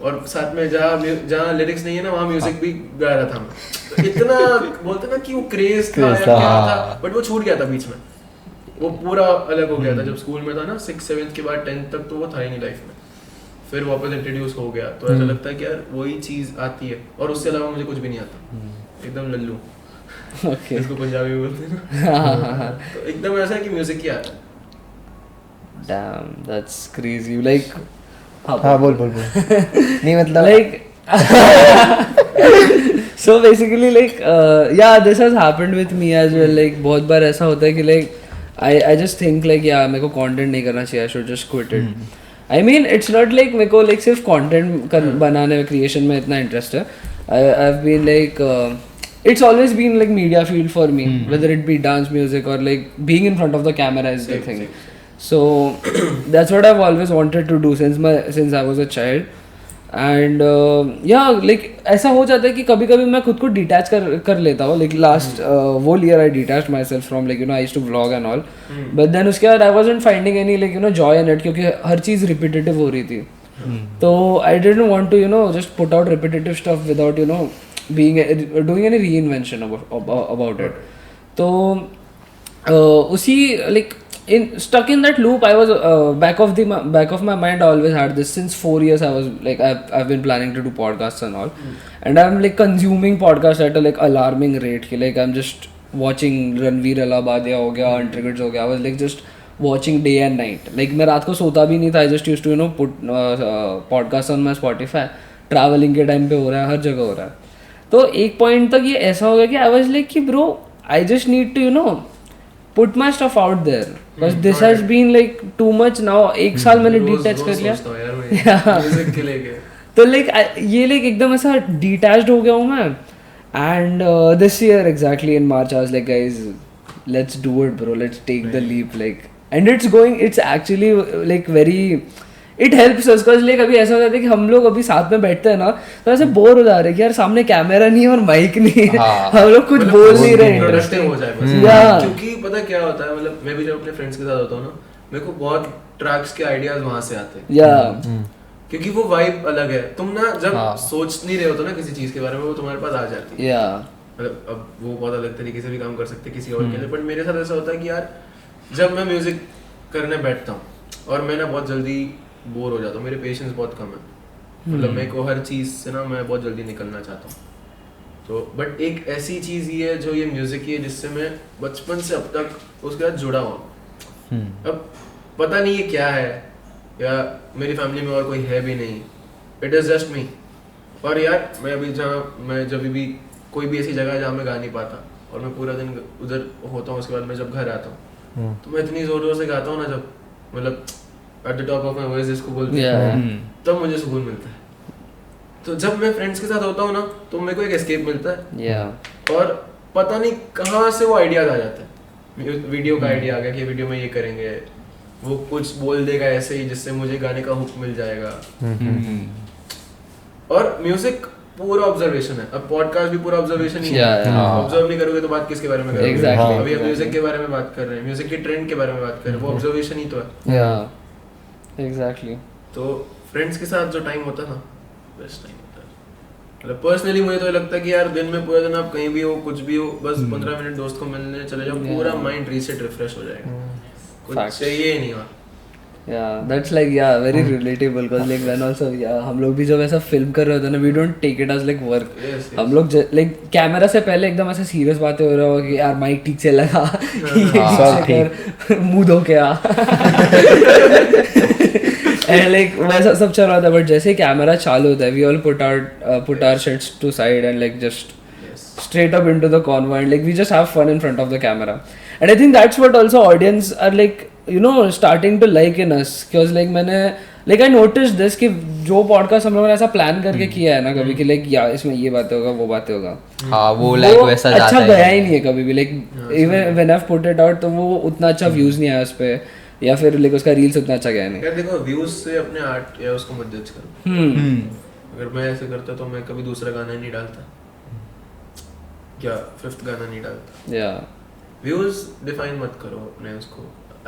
और साथ में जहाँ लिरिक्स नहीं है ना वहाँ म्यूजिक भी गा रहा था मैं। तो इतना बोलते ना कि वो क्रेज था या क्या था, बट वो छूट गया था बीच में, वो पूरा अलग हो गया था जब स्कूल में था ना, 6th 7th के बाद 10th तक तो वो था ही नहीं लाइफ में, फिर वापस इंट्रोड्यूस हो गया। तो ऐसा लगता है कि यार वही चीज आती है, और उससे अलावा मुझे कुछ भी नहीं आता, एकदम लल्लू Okay. इसको पंजाबी में बोलते हैं ना। तो एकदम ऐसा है कि म्यूजिक ही आता है। Damn, that's crazy. Like, हाँ बोल नहीं मतलब like, so basically like, yeah, this has happened with me as well. Like, बहुत बार ऐसा होता है कि like, I just think like, yeah, मेरे को content नहीं करना चाहिए, I should just quit it. I mean, it's not like मेरे को like सिर्फ content बनाने में, creation में इतना interest है. I've been like, it's always been like media field for me, whether it be dance, music, or like being in front of the camera is the thing. So that's what I've always wanted to do since I was a child. And yeah, like ऐसा हो जाता है कि कभी कभी मैं खुद को डिटैच कर लेता हूँ. Like last whole year I detached myself from like, you know, I used to vlog and all. But then उसके बाद I wasn't finding any like, you know, joy in it, क्योंकि हर चीज़ repetitive हो रही थी. तो I didn't want to, you know, just put out repetitive stuff without, you know, doing any reinvention about it. तो उसी like stuck in that loop, I was back of my mind I always had this. Since 4 years I was like, I've been planning to do podcasts and all, and I'm like consuming podcasts at a like alarming rate. Like I'm just watching Ranveer Allahabadiya हो गया, Untriggered हो गया. I was like just watching day and night. Like मैं रात को सोता भी नहीं था. I just used to, you know, put podcasts on my Spotify. Traveling के टाइम पे हो रहा है, हर जगह हो रहा है. तो एक पॉइंट तक ये ऐसा हो गया कि I was like कि bro, I just need to, you know, put my stuff out there, because this has been like too much now. एक साल मैंने डिटैच कर लिया. म्यूजिक के लेके तो like ये like एकदम ऐसा डिटैच्ड हो गया हूँ मैं. And this year exactly in March I was like, guys, let's do it bro, let's take the leap. Like, and it's actually like very, it helps us, because like अभी ऐसा हो जाता है कि हम लोग अभी साथ में बैठते हैं ना, तो ऐसे बोर हो जा रहे हैं कि यार सामने कैमरा नहीं है और माइक नहीं है, हम लोग कुछ बोल नहीं रहे, इंटरेस्टिंग हो जाए बस. क्योंकि पता क्या होता है, मतलब मैं भी जब अपने फ्रेंड्स के साथ होता हूँ ना, मेरे को बहुत ट्रैक्स के आइडियाज वहां से आते हैं. क्योंकि वो वाइब अलग है. तुम ना जब सोच नहीं रहे होते ना किसी चीज के बारे में, वो तुम्हारे पास आ जाती है. मतलब अब वो बहुत अलग तरीके से भी काम कर सकते किसी और के लिए, बट मेरे साथ ऐसा होता है कि यार जब मैं म्यूजिक करने बैठता हूँ और मैं ना बहुत जल्दी बोर हो जाता हूँ, मेरे पेशेंस बहुत कम है. मतलब मेरे को हर चीज़ से ना मैं बहुत जल्दी निकलना चाहता हूँ. तो बट एक ऐसी चीज़ ही है जो ये म्यूज़िक ही है, जिससे मैं बचपन से अब तक उसके साथ जुड़ा हुआ. अब पता नहीं ये क्या है, या मेरी फैमिली में और कोई है भी नहीं, इट इज़ जस्ट मी. और यार मैं अभी मैं जब भी कोई भी ऐसी जगह है जहाँ मैं गा नहीं पाता और मैं पूरा दिन उधर होता हूँ, उसके बाद मैं जब घर आता हूँ तो मैं इतनी ज़ोर ज़ोर से गाता हूँ ना, जब मतलब at the top of my voice जिसको बोलते हैं, तब मुझे सुकून मिलता है. तो जब मैं फ्रेंड्स के साथ होता हूँ ना, तो मेरे को एक एस्केप मिलता है. और पता नहीं कहाँ से वो आइडियाज आ जाते हैं. वीडियो का आइडिया आ गया कि वीडियो में ये करेंगे, वो कुछ बोल देगा ऐसे ही जिससे मुझे गाने का हुक मिल जाएगा. और म्यूजिक पूरा ऑब्जर्वेशन है. अब पॉडकास्ट भी पूरा ऑब्जर्वेशन ही है. ऑब्जर्व नहीं करोगे तो बात किसके बारे में करोगे? अभी हम म्यूजिक के बारे में बात कर रहे हैं, म्यूजिक के ट्रेंड के बारे में बात कर रहे हैं, वो ऑब्जर्वेशन ही तो है. एग्जैक्टली. तो फ्रेंड्स के साथ जो टाइम होता है ना, बेस्ट टाइम होता है. मतलब पर्सनली मुझे तो लगता है कि यार दिन में पूरा दिन आप कहीं भी हो, कुछ भी हो, बस 15 मिनट दोस्त को मिलने चले जाओ, पूरा माइंड रीसेट रिफ्रेश हो जाएगा. कुछ चाहिए ही नहीं. और Yeah, that's like very relatable, because like when also हम लोग भी जब ऐसा फिल्म कर रहे होते हैं ना, we don't take it as like work. हम लोग like कैमरा से पहले एकदम ऐसे सीरियस बातें हो रहा हो कि यार माइक ठीक से लगा, मुंह धो के आ, and like वैसा सब चल रहा था. बट जैसे कैमरा चालू होता है, we all put our shits to side and like just straight up into the convo, and like we just have fun in front of the camera. And I think that's what also audience are like, you know, starting to like in us, because like मैंने like I notice this कि जो podcast हम लोगों ने ऐसा plan करके किया है ना कभी कि लाइक या इसमें ये बातें होगा वो बातें होगा, हाँ वो लाइक वैसा जाता अच्छा है गया ही नहीं है कभी भी, like even when I put it out तो वो उतना अच्छा व्यूज नहीं आया उस पे, या फिर लाइक उसका रील्स उतना अच्छा गया नहीं। यार देखो व्यूज से अपने आर्ट या उसको मत जज करो। अगर मैं ऐसे करता तो मैं कभी दूसरा गाना ही नहीं डालता या फिफ्थ गाना नहीं डालता। या व्यूज डिफाइन मत करो अपने उसको,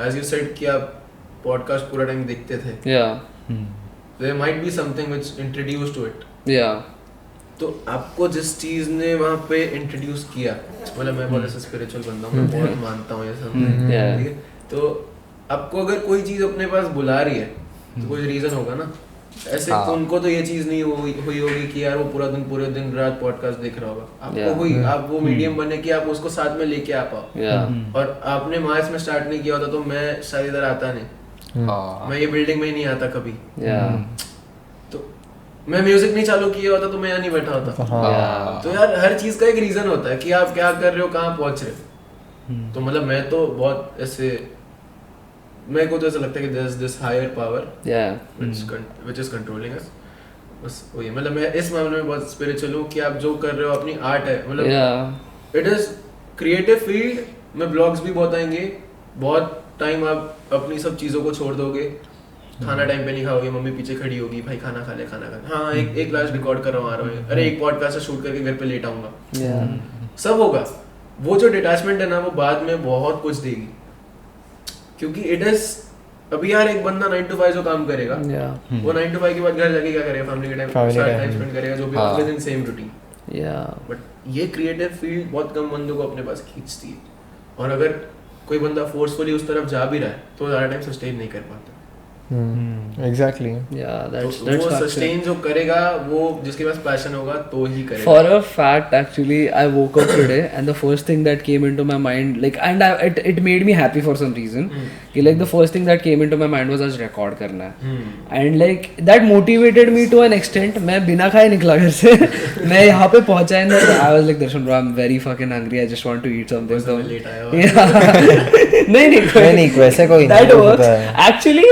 एज यू सेड कि आप पॉडकास्ट पूरा टाइम देखते थे, या there might be something which introduce to it, या तो आपको जिस चीज ने वहां पे इंट्रोड्यूस किया, मतलब मैं बहुत ऐसा स्पिरिचुअल बंदा हूं, मैं बहुत मानता हूं ये सब, ठीक है, तो आपको अगर कोई चीज अपने पास बुला रही है तो कोई रीजन होगा ना। ऐसे उनको तो ये चीज नहीं हुई होगी कि यार वो पूरे दिन रात पॉडकास्ट देख रहा होगा, आपको कोई आप वो मीडियम बने कि आप उसको साथ में लेके आ पाओ। और आपने मार्च में स्टार्ट नहीं किया होता तो मैं शायद इधर आता नहीं, मैं ये बिल्डिंग में ही नहीं आता कभी, तो मैं म्यूजिक नहीं चालू किया होता तो मैं यहाँ नहीं बैठा होता। तो यार हर चीज का एक रीजन होता है कि आप क्या कर रहे हो, कहाँ पहुंच रहे हो। तो मतलब मैं तो बहुत ऐसे, मेरे को तो ऐसा लगता है कि there's this higher power which is controlling us, बस वही, मतलब मैं इस मामले में बहुत स्पिरिचुअल हूँ कि आप जो कर रहे हो अपनी आर्ट है, मतलब इट इज क्रिएटिव फील्ड में ब्लॉग्स भी बहुत आएंगे, बहुत टाइम आप अपनी सब चीज़ों को छोड़ दोगे, खाना टाइम पे नहीं खाओगे, मम्मी पीछे खड़ी होगी, भाई खाना खा ले, हाँ एक क्लास रिकॉर्ड कर रहा हूँ, आ रहा हूँ, अरे एक पॉडकास्ट शूट करके घर पे लेट आऊंगा, सब होगा। वो जो डिटैचमेंट है ना वो बाद में बहुत कुछ देगी, क्योंकि इट इज, अभी यार एक बंदा 9 to 5 जो काम करेगा, वो 9 to 5 के बाद घर जाके क्या करेगा, फैमिली के टाइम स्पेंड करेगा, जो भी with in same routine. But ये क्रिएटिव फील्ड बहुत कम बंदों को अपने पास खींचती है, और अगर कोई बंदा फोर्सफुली उस तरफ जा भी रहा है तो ज़्यादा टाइम सस्टेन नहीं कर पाता। Exactly. Yeah, that's वो सस्टेन जो करेगा, वो जिसके पास पैशन होगा तो ही करेगा। For a fact, actually, I woke up today and the first thing that came into my mind, like, and it made me happy for some reason. कि like the first thing that came into my mind was आज record करना है, and like that motivated me to an extent. मैं बिना खाए निकला घर से, मैं यहाँ पे पहुँचा and I was like, Darshan bro, I'm very fucking hungry. I just want to eat something. So नहीं वैसे कोई that works. Actually,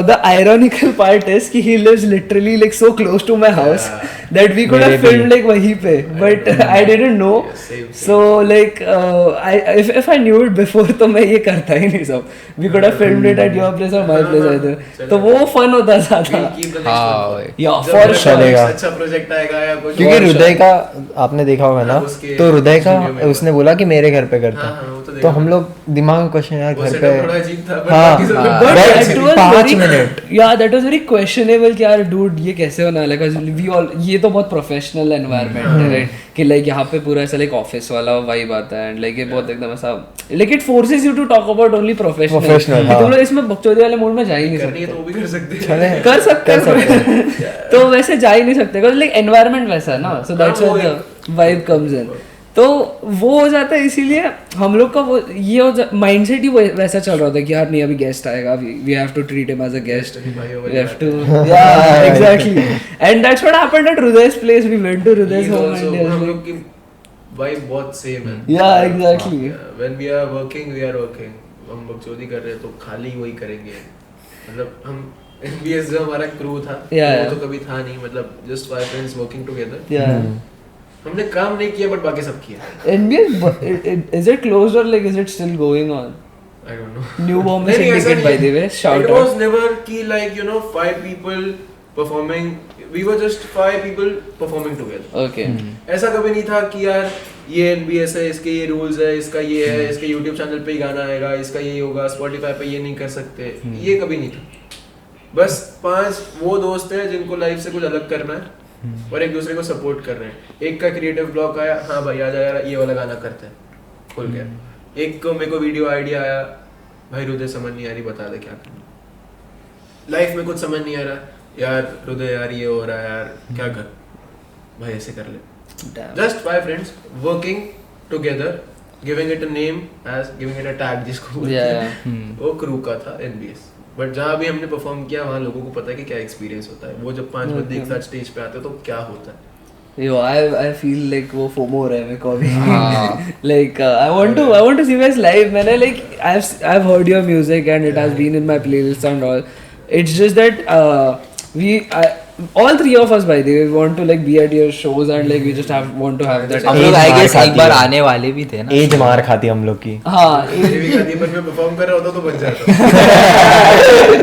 the ironical part is कि he lives literally like so close to my house that we could have filmed like वहीं पे, but I didn't know. So like if I knew it before तो मैं ये करता ही नहीं सब. We could have filmed it at your place or my place either. तो वो fun होता था. Yeah, for sure. अच्छा प्रोजेक्ट आएगा या कुछ, क्योंकि हृदय का आपने देखा होगा ना, तो हृदय का उसने बोला कि मेरे घर पे करता, तो हम लोग दिमाग में क्वेश्चन यार घर पे, yeah, that was very questionable कि यार dude ये कैसे होना है, like ये तो बहुत प्रोफेशनल एनवायरनमेंट है, राइट, कि लाइक यहाँ पे पूरा ऐसा लाइक ऑफिस वाला वाइब आता है, एंड लाइक ये बहुत एकदम ऐसा, like it forces you to talk about only professional, तुम लोग इसमें बकचोदी वाले मूड में जा ही नहीं सकते, तो भी कर सकते तो वैसे जा ही नहीं सकते, बिकॉज़ लाइक एनवायरनमेंट वैसा है ना, so that's where the vibe comes in, तो वो हो जाता है, इसीलिए हम लोग का वो ये माइंडसेट ही वैसा चल रहा था कि यार नहीं अभी गेस्ट आएगा, we have to treat him as a guest, we have to, yeah exactly, and that's what happened at हृदय's place. We went to Hriday's home and हम लोग की वाइब बहुत सेम है, या exactly, when we are working, हम बकचोदी कर रहे हैं तो खाली वही करेंगे, मतलब हम NBS जो हमारा क्रू था वो तो कभी था नहीं, मतलब जस्ट 5 friends working together, हमने काम नहीं किया बट बाकी सब किया। NBS is it closed or like is it still going on? I don't know. New Bombay Syndicate, by the way, shout out. It was never ki like 5 people performing. We were just 5 people performing together. Okay. ऐसा कभी नहीं था कि यार ये NBS है, इसके ये रूल्स है, इसका ये है, इसके YouTube चैनल पे ही गाना आएगा, इसका ये होगा, Spotify पे ये नहीं कर सकते, ये कभी नहीं था। बस 5 वो दोस्त हैं जिनको लाइफ से कुछ अलग करना है और एक दूसरे को सपोर्ट कर रहे हैं। एक का क्रिएटिव ब्लॉक आया, हाँ भाई आ जा यार ये वाला गाना करते हैं, खुल गया। एक को मेरे को वीडियो आइडिया आया, भाई हृदय समझ नहीं आ रही, बता दे क्या करना। लाइफ में कुछ समझ नहीं आ रहा, यार हृदय यार ये हो रहा है यार, क्या कर भाई, ऐसे कर ले। Just 5 friends working together, giving it a name as giving it a tag जिसको बोलते हैं, वो क्रू का था NBS। बट जहाँ भी हमने परफॉर्म किया वहाँ लोगों को पता है कि क्या एक्सपीरियंस होता है, वो जब 5 बंदे एक साथ स्टेज पे आते हैं तो क्या होता है। Yo, I feel like वो FOMO है मेरे को अभी, like I want to see you guys live, मैंने like I've heard your music and it has been in my playlist and all, it's just that all three of us, by the way, want to like be at your shows and like we just want to have that. हम लोग I guess एक बार आने वाले भी थे ना. As मार खाती हम लोग की. हाँ, मेरी भी खाती है, पर मैं परफॉर्म कर रहा होता तो बच जाता.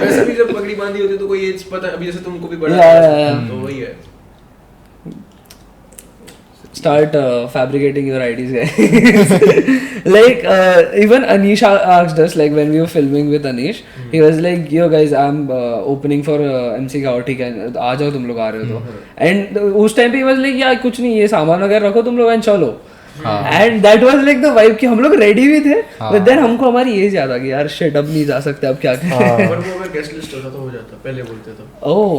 वैसे भी जब पगड़ी बांधी होती तो कोई एज पता, अभी जैसे तुमको भी बड़ा तो वही है. Start fabricating your IDs, guys. Like even Anish asked us, like when we were filming with Anish, he was like, "Yo guys, I'm opening for MC Gauti, can आ जाओ तुम लोग आ रहे हो तो." And उस time पे he was like, "यार कुछ नहीं, ये सामान वगैरह रखो तुम लोग and चलो." And that was like the vibe कि हम लोग ready भी थे, but then हमको हमारी एज याद आ गई, यार shit अब नहीं जा सकते, अब क्या करें. पर वो अगर गेस्ट लिस्ट होता तो हो जाता, पहले बोलते तो. Oh,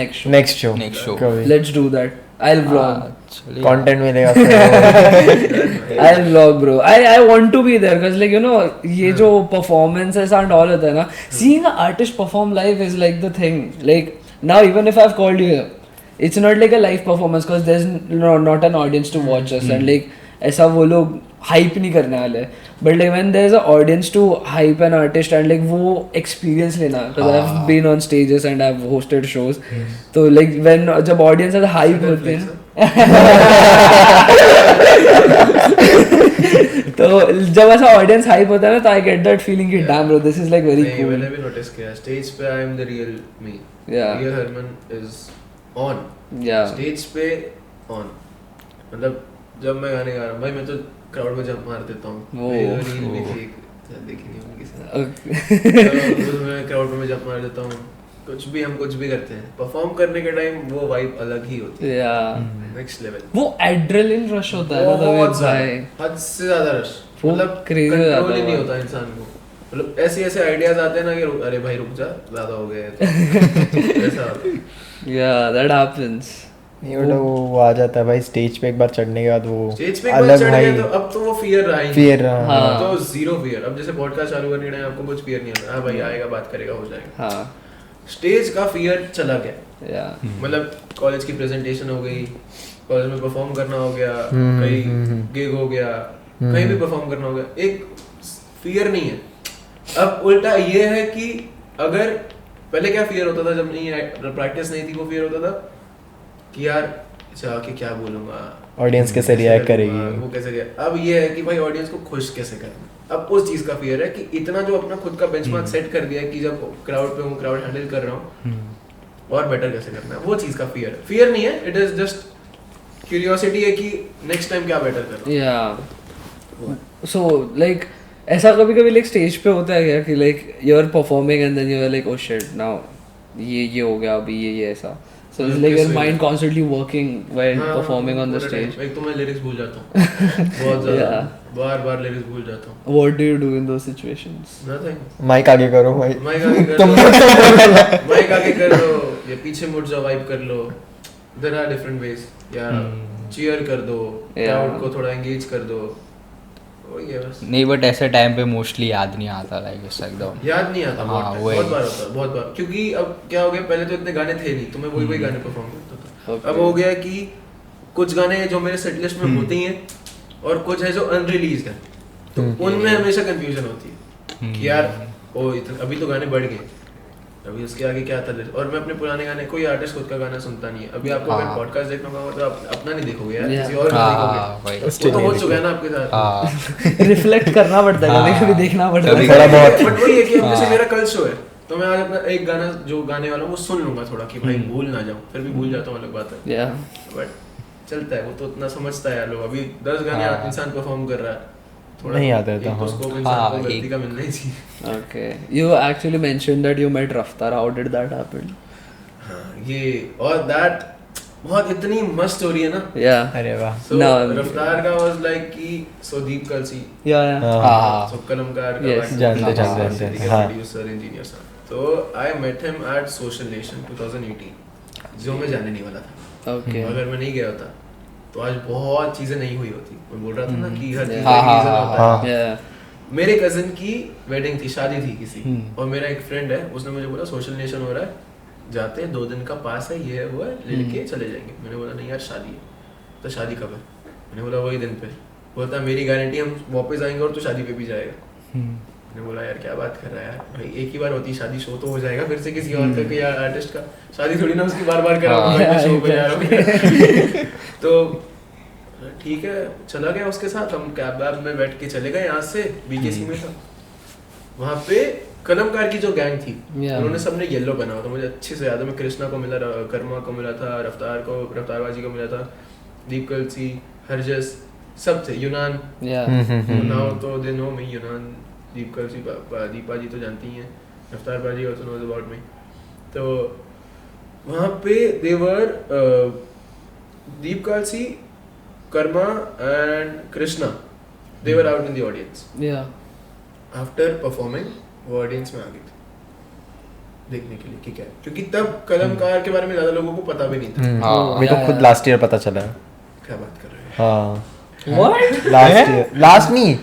next show. Let's do that. I'll vlog. Content मिलेगा. I'll vlog, bro. I want to be there because like you know ये जो performances and all होता है ना, seeing an artist perform live is like the thing. Like now even if I've called you here, it's not like a live performance because there's not an audience to watch us and like ऐसा वो लोग hype नहीं करने वाले. But like when there's an audience to hype an artist and like वो experience लेना, because I've been on stages and I've hosted shows. तो like when जब audience ऐसा hype होते हैं तो जब ऐसा ऑडियंस हाइप होता है ना, तो आई गेट दैट फीलिंग कि damn bro this is like very cool. मैंने भी नोटिस किया स्टेज पे I am the real me. Real Harman is on. Stage पे ऑन, मतलब जब मैं गाने गा रहा हूं भाई, मैं तो क्राउड में जंप मार देता हूं. रील भी देखी नहीं होगी किसी ने. मैं क्राउड में जंप मार देता हूं. हम कुछ भी करते हैं, परफॉर्म करने के टाइम वो वाइब अलग ही होती है. Next level. वो एड्रेनलिन रश होता है ना, बहुत भाई हद से ज्यादा रश. मतलब कंट्रोल ही नहीं होता इंसान को. मतलब ऐसे आइडियाज आते हैं ना कि अरे भाई रुक जा, ज्यादा हो गया ऐसा. That happens. नहीं बेटा वो आ जाता है भाई स्टेज पे एक बार चढ़ने के बाद. वो स्टेज पे एक बार चढ़ गए तो अब तो वो फियर रहा ही. फियर रहा तो जीरो फियर. अब जैसे पॉडकास्ट चालू करने टाइम आपको कुछ फियर नहीं है. हां भाई आएगा, बात करेगा, हो जाएगा. हां, स्टेज का फियर चला गया. मतलब कॉलेज की प्रेजेंटेशन हो गई, कॉलेज में परफॉर्म करना हो गया, कहीं गिग हो गया, कहीं भी परफॉर्म करना हो गया, एक फियर नहीं है. अब उल्टा ये है कि अगर पहले क्या फियर होता था, जब नहीं प्रैक्टिस नहीं थी, वो फियर होता था कि यार जाके क्या बोलूंगा, ऑडियंस कैसे रिएक्ट करेगी, वो कैसे रिएक्ट. अब ये है कि भाई ऑडियंस को खुश कैसे करना. अब उस चीज का फियर है कि इतना जो अपना खुद का बेंचमार्क सेट कर दिया है कि जब क्राउड पे हूँ, क्राउड हैंडल कर रहा हूँ, और बेटर कैसे करना है, वो चीज का फियर है. फियर नहीं है, इट इज जस्ट क्यूरियोसिटी है कि नेक्स्ट टाइम क्या बेटर करना. या सो लाइक ऐसा कभी कभी लाइक स्टेज पे होता है क्या कि like you are performing and then you are like oh shit now ये हो गया, अभी ये ऐसा. So it's like your mind constantly working while performing on the stage. एक तो मैं लिरिक्स भूल जाता हूँ बहुत ज़्यादा. बार लिरिक्स भूल जाता हूँ. What do you do in those situations? Nothing. Mic आगे करो भाई. माइक आगे कर लो. माइक आगे कर लो, या पीछे मुड़ जाओ, वाइब कर लो. There are different ways. या cheer कर दो, crowd को थोड़ा engage कर दो. नहीं बट ऐसे टाइम पे मोस्टली याद नहीं आता. लाइक ऐसा एकदम याद नहीं आता. बहुत बार होता है, बहुत बार. क्योंकि अब क्या हो गया, पहले तो इतने गाने थे नहीं, तो मैं वही गाने परफॉर्म करता था. अब हो गया कि कुछ गाने जो मेरे सेट लिस्ट में होते ही हैं और कुछ है जो अनरिलीज्ड है, तो उनमें हमेशा कंफ्यूजन होती है कि यार ओ अभी तो गाने बढ़ गए, अभी उसके आगे क्या था. और मैं अपने पुराने गाने, कोई आर्टिस्ट खुद का गाना सुनता नहीं है. अभी आपको अगर पॉडकास्ट देखना होगा तो आप अपना नहीं देखोगे यार, किसी और का देखोगे. वो तो हो चुका है ना आपके साथ. रिफ्लेक्ट करना पड़ता है, कभी देखना पड़ता है थोड़ा बहुत. बट वही है कि जैसे मेरा कल शो है, तो मैं आज अपना एक गाना जो गाने वाला हूँ वो सुन लूंगा थोड़ा कि भाई भूल ना जाऊँ. फिर भी भूल जाता हूँ, अलग बात है. बट चलता है, वो तो उतना समझता है लोग. अभी 10 गाने इंसान परफॉर्म कर रहा है, नहीं आता था. Okay, you actually mentioned that you met Raftaar. How did that happen? ये और that बहुत इतनी मस्त स्टोरी है ना. Yeah. अरे वाह. So रफ्तार का was like कि Deep Kalsi. Yeah. So कलमकार का. Yes. जानते. Producer, engineer sir. So I met him at Social Nation 2018. जो मैं जाने नहीं वाला था. Okay. अगर मैं नहीं गया होता तो आज बहुत चीजें नहीं हुई होती. मैं बोल रहा था ना कि हर चीज का रीजन होता है. मेरे कजिन की वेडिंग थी, शादी थी किसी, और मेरा एक फ्रेंड है, उसने मुझे बोला सोशल नेशन हो रहा है, जाते हैं, 2 दिन का पास है, ये है वो है, लेके चले जाएंगे. मैंने बोला नहीं यार शादी है. तो शादी कब है? मैंने बोला वही दिन पे. बोलता मेरी गारंटी हम वापस आएंगे और तो शादी पे भी जाएगा. मैंने बोला यार क्या बात कर रहा है यार भाई, एक ही बार होती शादी, शो तो हो जाएगा फिर से किसी और का कि यार आर्टिस्ट का शादी थोड़ी ना उसकी बार बार कराऊंगा शो पे जा रहा हूँ। तो ठीक है चला गया उसके साथ, हम कैब वैब में बैठ के चले गए यहाँ से, बीकेसी में था वहाँ पे कलमकार की जो गैंग थी उन्होंने सबने येलो पहना हुआ था, मुझे अच्छे से याद है। मैं कृष्णा को मिला, कर्मा को मिला था, रफ्तारबाजी को मिला था, दीप कलसी, हरजस सब थे, यूनान नाउ तो दे नो मी, यूनान, दीप कलसी, दीपा जी तो जानती ही हैं, रफ्तारबाजी आल्सो नोज अबाउट मी। तो वहाँ पे there were Deep Kalsi, Karma and Krishna, they were out in the audience. After performing वो ऑडियंस में आ गए थे देखने के लिए कि क्या है, क्योंकि तब कलमकार के बारे में ज्यादा लोगों को पता भी नहीं था। मेरे को खुद लास्ट ईयर पता चला है। क्या बात कर रहे हैं? हाँ What? लास्ट ईयर, लास्ट नहीं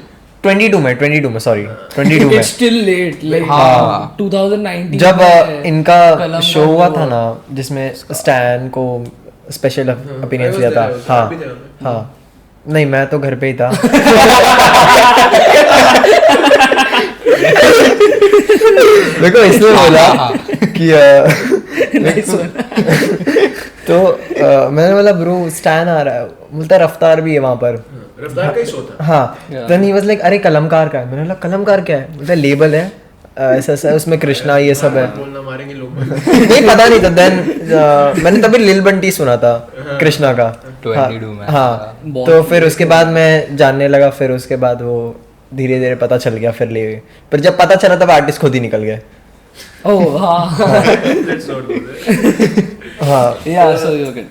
22 में सॉरी 22 में It's still late, like हाँ 2019 जब में इनका कलमकार शो हुआ वो- था ना जिसमें स्टैन को स्पेशल अपीयरेंस I was दिया था। there, हाँ भी थे वहाँ पे। हाँ नहीं मैं तो घर पे ही था। मेरे को इसलिए बोला कि Nice one. तो मैंने बोला ब्रो स्टैन आ रहा है, बोलता है रफ्तार भी है वहाँ पर। रफ्तार का ही शो था। हाँ देन ही वाज लाइक अरे कलमकार का है, मैंने बोला कलमकार क्या है, बोलता है लेबल है ऐसा ऐसा उसमें कृष्णा ये सब है। बोलना मारेंगे लोग। नहीं पता नहीं था देन मैंने तभी लिल बंटी सुना था कृष्णा का 22 में। हाँ तो फिर उसके बाद मैं जानने लगा, फिर उसके बाद वो धीरे धीरे पता चल गया, फिर ले पर जब पता चला तब आर्टिस्ट खुद ही निकल गए। Oh, हाँ. Let's not do that. हाँ Yeah, so you can.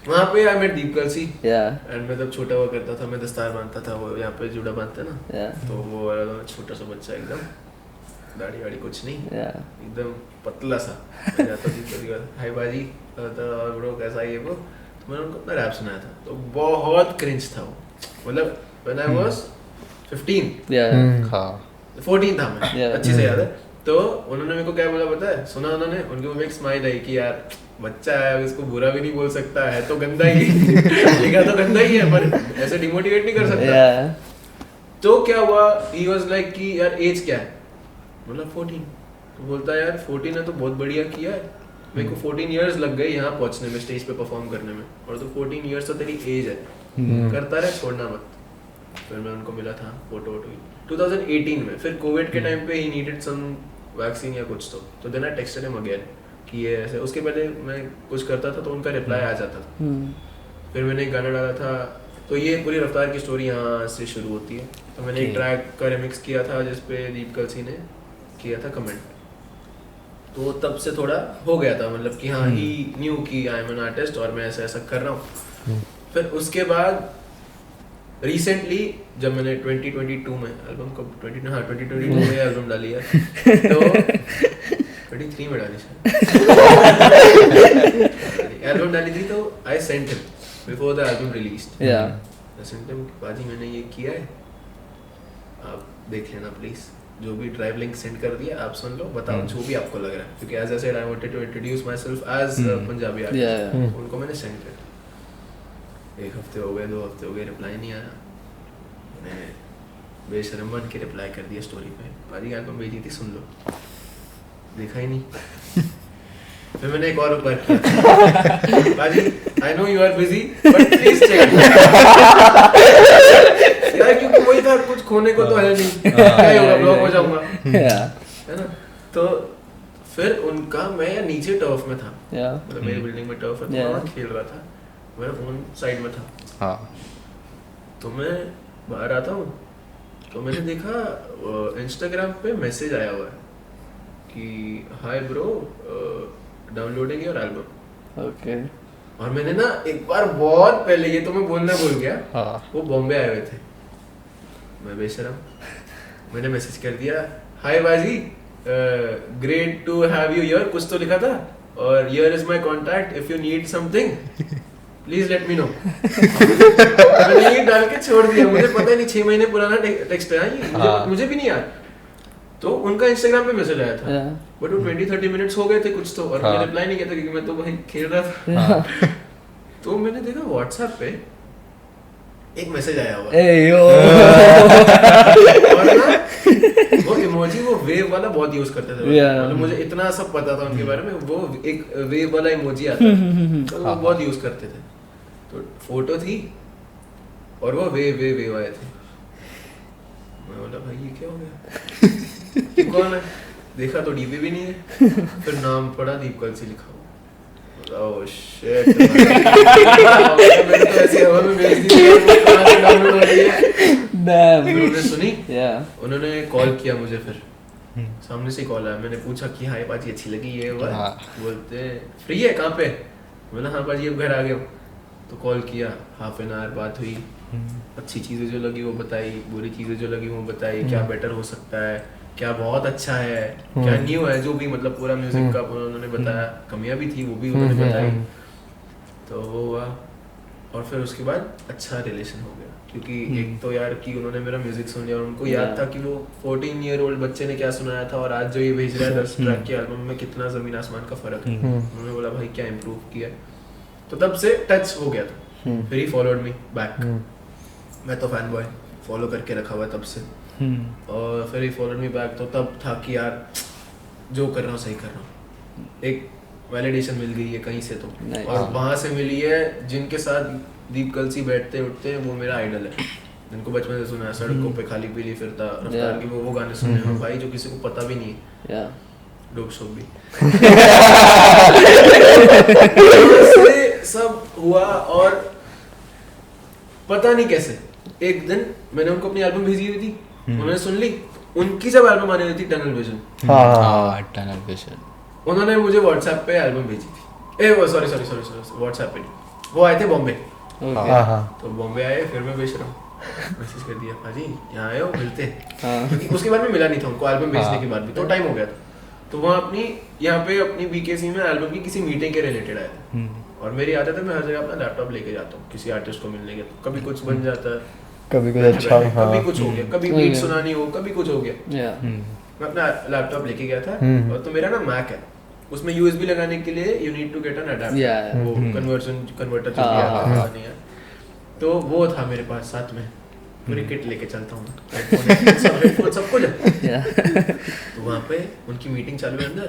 वहाँ पे I met Deep Kalsi Yeah. And मैं जब छोटा हुआ करता था, मैं दस्तार बांधता था, वो यहाँ पे जुड़ा बांधते ना, Yeah. तो वो वाला छोटा सा बच्चा एकदम, दाढ़ी वाड़ी कुछ नहीं, Yeah. एकदम पतला सा जाता दीप कलसी का, हाय बाजी और ब्रो कैसा है ये वो, तो मैंने उनको अपना रैप सुनाया था, तो बहुत क्रिंज था वो, मतलब व्हेन आई वाज 15 Yeah. हाँ 14 था मैं, Yeah. अच्छे से याद है। तो उन्होंने मेरे को क्या बोला पता है, सुना उन्होंने, उनके मुंह में एक स्माइल आई कि यार बच्चा है, इसको बुरा भी नहीं बोल सकता है तो गंदा ही लिखा तो गंदा ही है, पर ऐसे डिमोटिवेट नहीं कर सकता। Yeah. तो क्या हुआ, ही वाज लाइक कि यार एज क्या है, मतलब 14, तो बोलता है यार 14 है तो बहुत बढ़िया किया है, मेरे को 14 इयर्स लग गए यहाँ पहुंचने में, स्टेज पे परफॉर्म करने में, और तो 14 इयर्स तो तेरी एज है, करता रहे, छोड़ना मत। फिर मैं उनको मिला था, फोटो 2018 में, फिर कोविड के टाइम पे ही नीडेड सम वैक्सीन या कुछ, तो then I texted him again कि ये ऐसे, उसके पहले मैं कुछ करता था तो उनका रिप्लाई आ जाता था। फिर मैंने एक गाना डाला था, तो ये पूरी रफ्तार की स्टोरी यहाँ से शुरू होती है। तो मैंने एक ट्रैक का रिमिक्स किया था जिसपे दीप कलसी ने किया था कमेंट, तो तब से थोड़ा हो गया था, मतलब कि हाँ ही न्यू कि आई एम एन आर्टिस्ट और मैं ऐसा ऐसा कर रहा हूँ। फिर उसके बाद रिसेंटली जब मैंने 2022 में एल्बम को 2022 में एल्बम डाली है, तो 23 में डाली एल्बम डाली थी, तो I sent him before the album released. Yeah. I sent him बाजी मैंने ये किया है, आप देख लेना प्लीज, जो भी ड्राइव लिंक सेंड कर दिया, आप सुन लो, बताओ जो भी आपको लग रहा है, क्योंकि as I said I wanted to introduce myself as Punjabi Yeah. Artist. उनको मैंने सेंड कर, एक हफ्ते हो गए, 2 हफ्ते हो गए, रिप्लाई नहीं आया। मैंने बेशरम बन के रिप्लाई कर दिया स्टोरी पे, बाजी एल्बम भेजी थी, सुन लो, देखा ही नहीं। फिर मैंने एक और ऊपर किया, बाजी I know you are busy but please check यार, क्योंकि वही था, कुछ खोने को तो है नहीं, क्या ही होगा, ब्लॉक हो जाऊंगा, Yeah. है ना। तो फिर उनका, मैं यार नीचे टर्फ में था, Yeah. मतलब मेरी बिल्डिंग में टर्फ है, तो Yeah. मैं वहाँ खेल रहा था, मेरा फोन साइड में था, हाँ तो मैं बाहर आता हूँ, तो मैंने देखा इंस्टाग्राम पे मैसेज आया हुआ है कि hi bro downloading your album. Okay. और मैंने ना एक बार बहुत पहले, ये तो मैं बोलना भूल गया, हाँ वो बॉम्बे आए हुए थे, मैं बेशरम, मैंने मैसेज कर दिया हाय बाजी great to have you here, कुछ तो लिखा था, और here is my contact if you need something please let me know. मैंने ये डाल के छोड़ दिया, मुझे पता ही नहीं, 6 महीने पुराना टेक्स्ट है ये, मुझे भी नहीं याद। तो उनका इंस्टाग्राम पे मैसेज आया था, Yeah. बट वो 20-30 मिनट्स हो गए थे कुछ तो, और मैंने रिप्लाई नहीं किया था क्योंकि मैं तो वहीं खेल रहा था। तो मैंने देखा व्हाट्सएप पे एक मैसेज आया हुआ, Hey yo. और ना वो इमोजी वो वेव वाला बहुत यूज करते थे। Yeah. मतलब मुझे इतना सब पता था उनके बारे में, वो एक वेव वाला इमोजी आता है तो वो बहुत यूज करते थे। तो फोटो थी और वो वेव आए थे। मैं बोला भाई ये क्या हो गया, ये कौन है? देखा तो डीपी भी नहीं है, फिर नाम पढ़ा दीप कलसी लिखा हुआ। ओह शिट, मैंने तो ऐसी हवा में भेज दी, कहां से डाउनलोड हो रही है। Damn. फिर उन्होंने सुनी, Yeah. उन्होंने कॉल किया मुझे, फिर सामने से कॉल आया। मैंने पूछा कि हाय पाजी अच्छी लगी ये वो? बोलते फ्री है कहाँ पे? बोला हाँ पाजी अब घर आ गए हो। तो कॉल किया, हाफ एन आवर बात हुई, अच्छी चीज़ें जो लगी वो बताई, बुरी चीज़ें जो लगी वो बताई, क्या बेटर हो सकता है, क्या बहुत अच्छा है, क्या न्यू है, जो भी मतलब पूरा म्यूजिक का उन्होंने बताया। कमियां भी थी वो भी उन्होंने बताई। तो वो हुआ और फिर उसके बाद अच्छा रिलेशन हो गया, क्योंकि एक तो यार कि उन्होंने मेरा म्यूजिक सुन लिया और उनको याद था कि वो 14 ईयर ओल्ड बच्चे ने क्या सुनाया था और आज जो ये भेज रहा है 10 ट्रैक के एल्बम में कितना जमीन आसमान का फर्क है। उन्होंने बोला भाई क्या इम्प्रूव किया। तो तब से टच हो गया था। फिर ही फॉलोड मी बैक। मैं तो फैन बॉय फॉलो करके रखा हुआ तब से। और फिर ही फॉलोड मी बैक। तो तब था कि यार जो कर रहा हूँ सही कर रहा हूँ, एक वैलिडेशन मिल गई है कहीं से। तो और वहाँ से मिली है जिनके साथ दीप कलसी बैठते उठते हैं, वो मेरा आइडल है, जिनको बचपन से सुना है। सड़कों पे खाली पीली फिरता, रफ्तार की वो गाने सुने हैं भाई जो किसी को पता भी नहीं है। डोप शोप भी सब हुआ। और पता नहीं कैसे एक दिन मैंने उनको अपनी एल्बम भेजी हुई थी, उन्होंने सुन ली। उनकी जब एल्बम आने वाली थी टनल विजन, टनल विजन, उन्होंने मुझे व्हाट्सएप पे एल्बम भेजी थी। ए वो सॉरी व्हाट्सएप पे नहीं, वो आए थे बॉम्बे। तो बॉम्बे आए, फिर मैं बेशरम मैसेज कर दिया भाजी यहाँ आए हो मिलते हैं, क्योंकि उसके बाद में मिला नहीं था उनको एल्बम भेजने के बाद भी, तो टाइम हो गया था। तो वहाँ अपनी यहाँ पे अपनी बीकेसी में एल्बम की किसी मीटिंग के रिलेटेड आया था। और मेरी आदत है मैं हर जगह अपना लैपटॉप लेके जाता हूँ किसी आर्टिस्ट को मिलने के। तो कभी कुछ बन जाता है, कभी कुछ अच्छा, कभी कुछ हो गया, कभी बीट सुनानी हो, कभी कुछ हो गया। मैं अपना लैपटॉप लेके गया था और तो मेरा ना मैक है, उसमें यूएसबी लगाने के लिए you need to get an adapter, वो कन्वर्टर जो भी आता है। तो वो था मेरे पास साथ में, पूरी किट लेके चलता हूँ, हेडफोन सब कुछ है। तो वहाँ पे उनकी मीटिंग चालू है अंदर,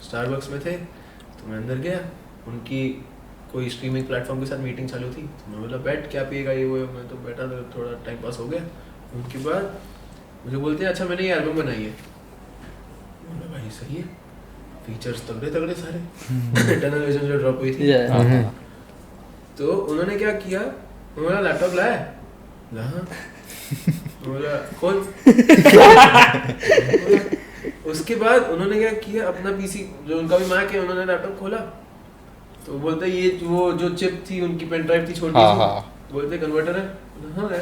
स्टारबक्स में थे। तो मैं अंदर गया, उनकी कोई स्ट्रीमिंग प्लेटफॉर्म के साथ मीटिंग चालू थी। तो मैं बोला बैठ क्या पिएगा ये वो, मैं तो बैठा था, थोड़ा टाइम पास हो गया। उनके बाद मुझे बोलते हैं अच्छा मैंने ये एल्बम बनाई है। बोला भाई सही है, फीचर्स तगड़े सारे टनल विजन जो ड्रॉप हुई थी। तो उन्होंने क्या किया, उन्होंने लैपटॉप लाया, बोला खोल। उसके बाद उन्होंने क्या किया, अपना पीसी जो उनका भी मैक है, उन्होंने लैपटॉप खोला। तो बोलते ये वो जो चिप थी उनकी पेन ड्राइव थी छोटी सी, बोलते कन्वर्टर है, हाँ है,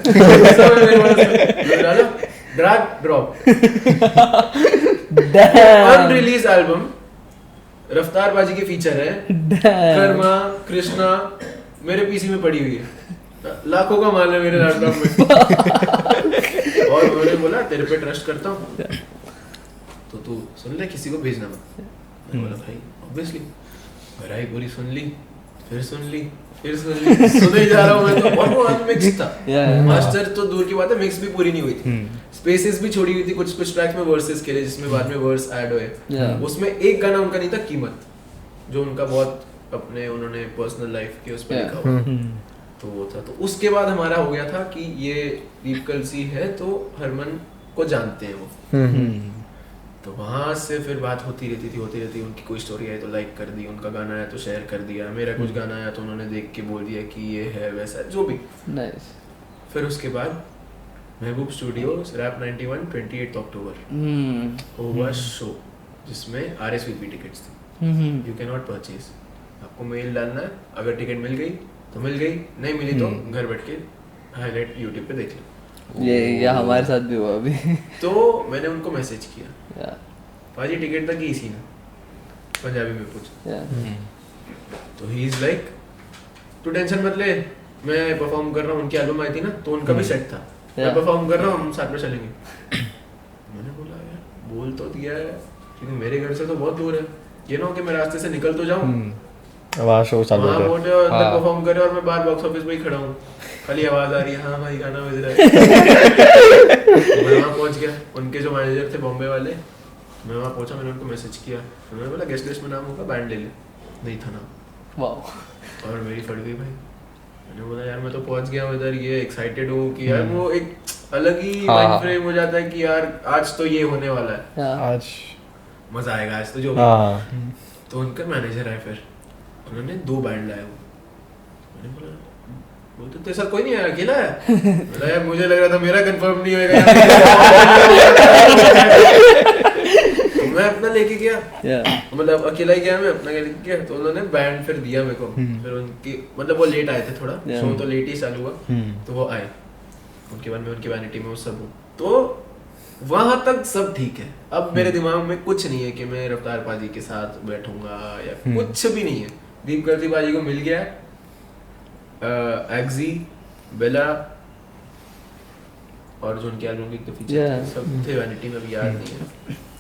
ड्रैग ड्रॉप। अनरिलीज एल्बम, रफ्तार बाजी के फीचर है, कर्मा कृष्णा मेरे पीसी में पड़ी हुई है, लाखों का माल है मेरे लैपटॉप में। और उन्होंने बोला तेरे पे ट्रस्ट करता हूँ तो तू सुन ले, किसी को भेजना मत। मैंने बोला भाई ऑब्वियसली। भराई पूरी सुन ली, फिर सुन ली, सुने जा रहा हूँ मैं तो। और वो अनमिक्स था, मास्टर तो दूर की बात है, मिक्स भी पूरी नहीं हुई थी। स्पेसेस भी छोड़ी हुई थी कुछ ट्रैक्स में वर्सेस के लिए, जिसमें बाद में वर्स ऐड हुए। उसमें एक गाना उनका नहीं था, कीमत, जो उनका बहुत अपने उन्होंने पर्सनल लाइफ के उस पर लिखा हुआ, तो वो था। तो उसके बाद हमारा हो गया था कि ये दीप कलसी है तो हरमन को जानते हैं वो। तो वहाँ से फिर बात होती रहती। उनकी कोई स्टोरी आई तो लाइक कर दी, उनका गाना आया तो शेयर कर दिया, मेरा कुछ गाना आया तो उन्होंने देख के बोल दिया कि ये है वैसा जो भी। नाइस। फिर उसके बाद महबूब स्टूडियो रैप 91 28 अक्टूबर हुआ शो, जिसमें RSVP टिकट्स थी, यू कैन नॉट परचेज। आपको मेल डालना है, अगर टिकट मिल गई तो मिल गई, नहीं मिली तो घर बैठ के हाईलाइट यूट्यूब पे देख लो। ये हमारे साथ भी हुआ अभी। तो मैंने उनको मैसेज किया, पाजी टिकट तक ही सी ना, पंजाबी में पूछा। तो ही इज लाइक तू टेंशन मत ले, मैं परफॉर्म कर रहा हूँ। उनकी एल्बम आई थी ना, तो उनका भी सेट था, मैं परफॉर्म कर रहा हूँ, हम साथ में चलेंगे। मैंने बोला यार बोल तो दिया है, क्योंकि मेरे घर से तो बहुत दूर है, ये ना हो कि मैं रास्ते से निकल तो जाऊँ वहाँ शो चालू वहाँ हो गया। पहुंचे और अंदर परफॉर्म करे और मैं बाहर बॉक्स ऑफिस में ही खड़ा हूँ, खाली आवाज आ रही है हाँ भाई गाना बज रहा है। मैं वहाँ पहुंच गया, उनके जो मैनेजर थे बॉम्बे वाले, मैं वहाँ पहुंचा, मैंने उनको मैसेज किया, मैंने बोला गेस्ट लिस्ट में नाम होगा बैंड ले ले, नहीं था नाम। वाह। और मेरी फट गई भाई, मैंने बोला यार मैं तो पहुंच गया उधर, ये एक्साइटेड हूँ कि यार वो एक अलग ही माइंड फ्रेम हो जाता है कि यार आज तो ये होने वाला है, आज मजा आएगा आज तो जो हाँ तो उनका मैनेजर है, फिर उन्होंने 2 बैंड लाए वो, मैंने बोला वो तो तेरे साथ कोई नहीं आया, अकेला है? बोला यार मुझे लग रहा था मेरा कंफर्म नहीं होएगा तो मैं अपना लेके गया, मतलब अकेला ही गया, मैं अपना लेके गया, तो उन्होंने बैंड फिर दिया मेरे को, फिर उनकी मतलब वो लेट आए थे थोड़ा, शो तो लेट ही चालू हुआ, तो वो आए, उनके बाद में उनकी वैनिटी में वो सब हूँ, तो वहां तक सब ठीक है। अब मेरे दिमाग में कुछ नहीं है कि मैं रफ्तार पाजी के साथ बैठूंगा या कुछ भी नहीं है। दीप करती पाजी को मिल गया, एग्जी, बेला और जो उनके एल्बम के फीचर सब थे वैनिटी में, अभी याद नहीं है,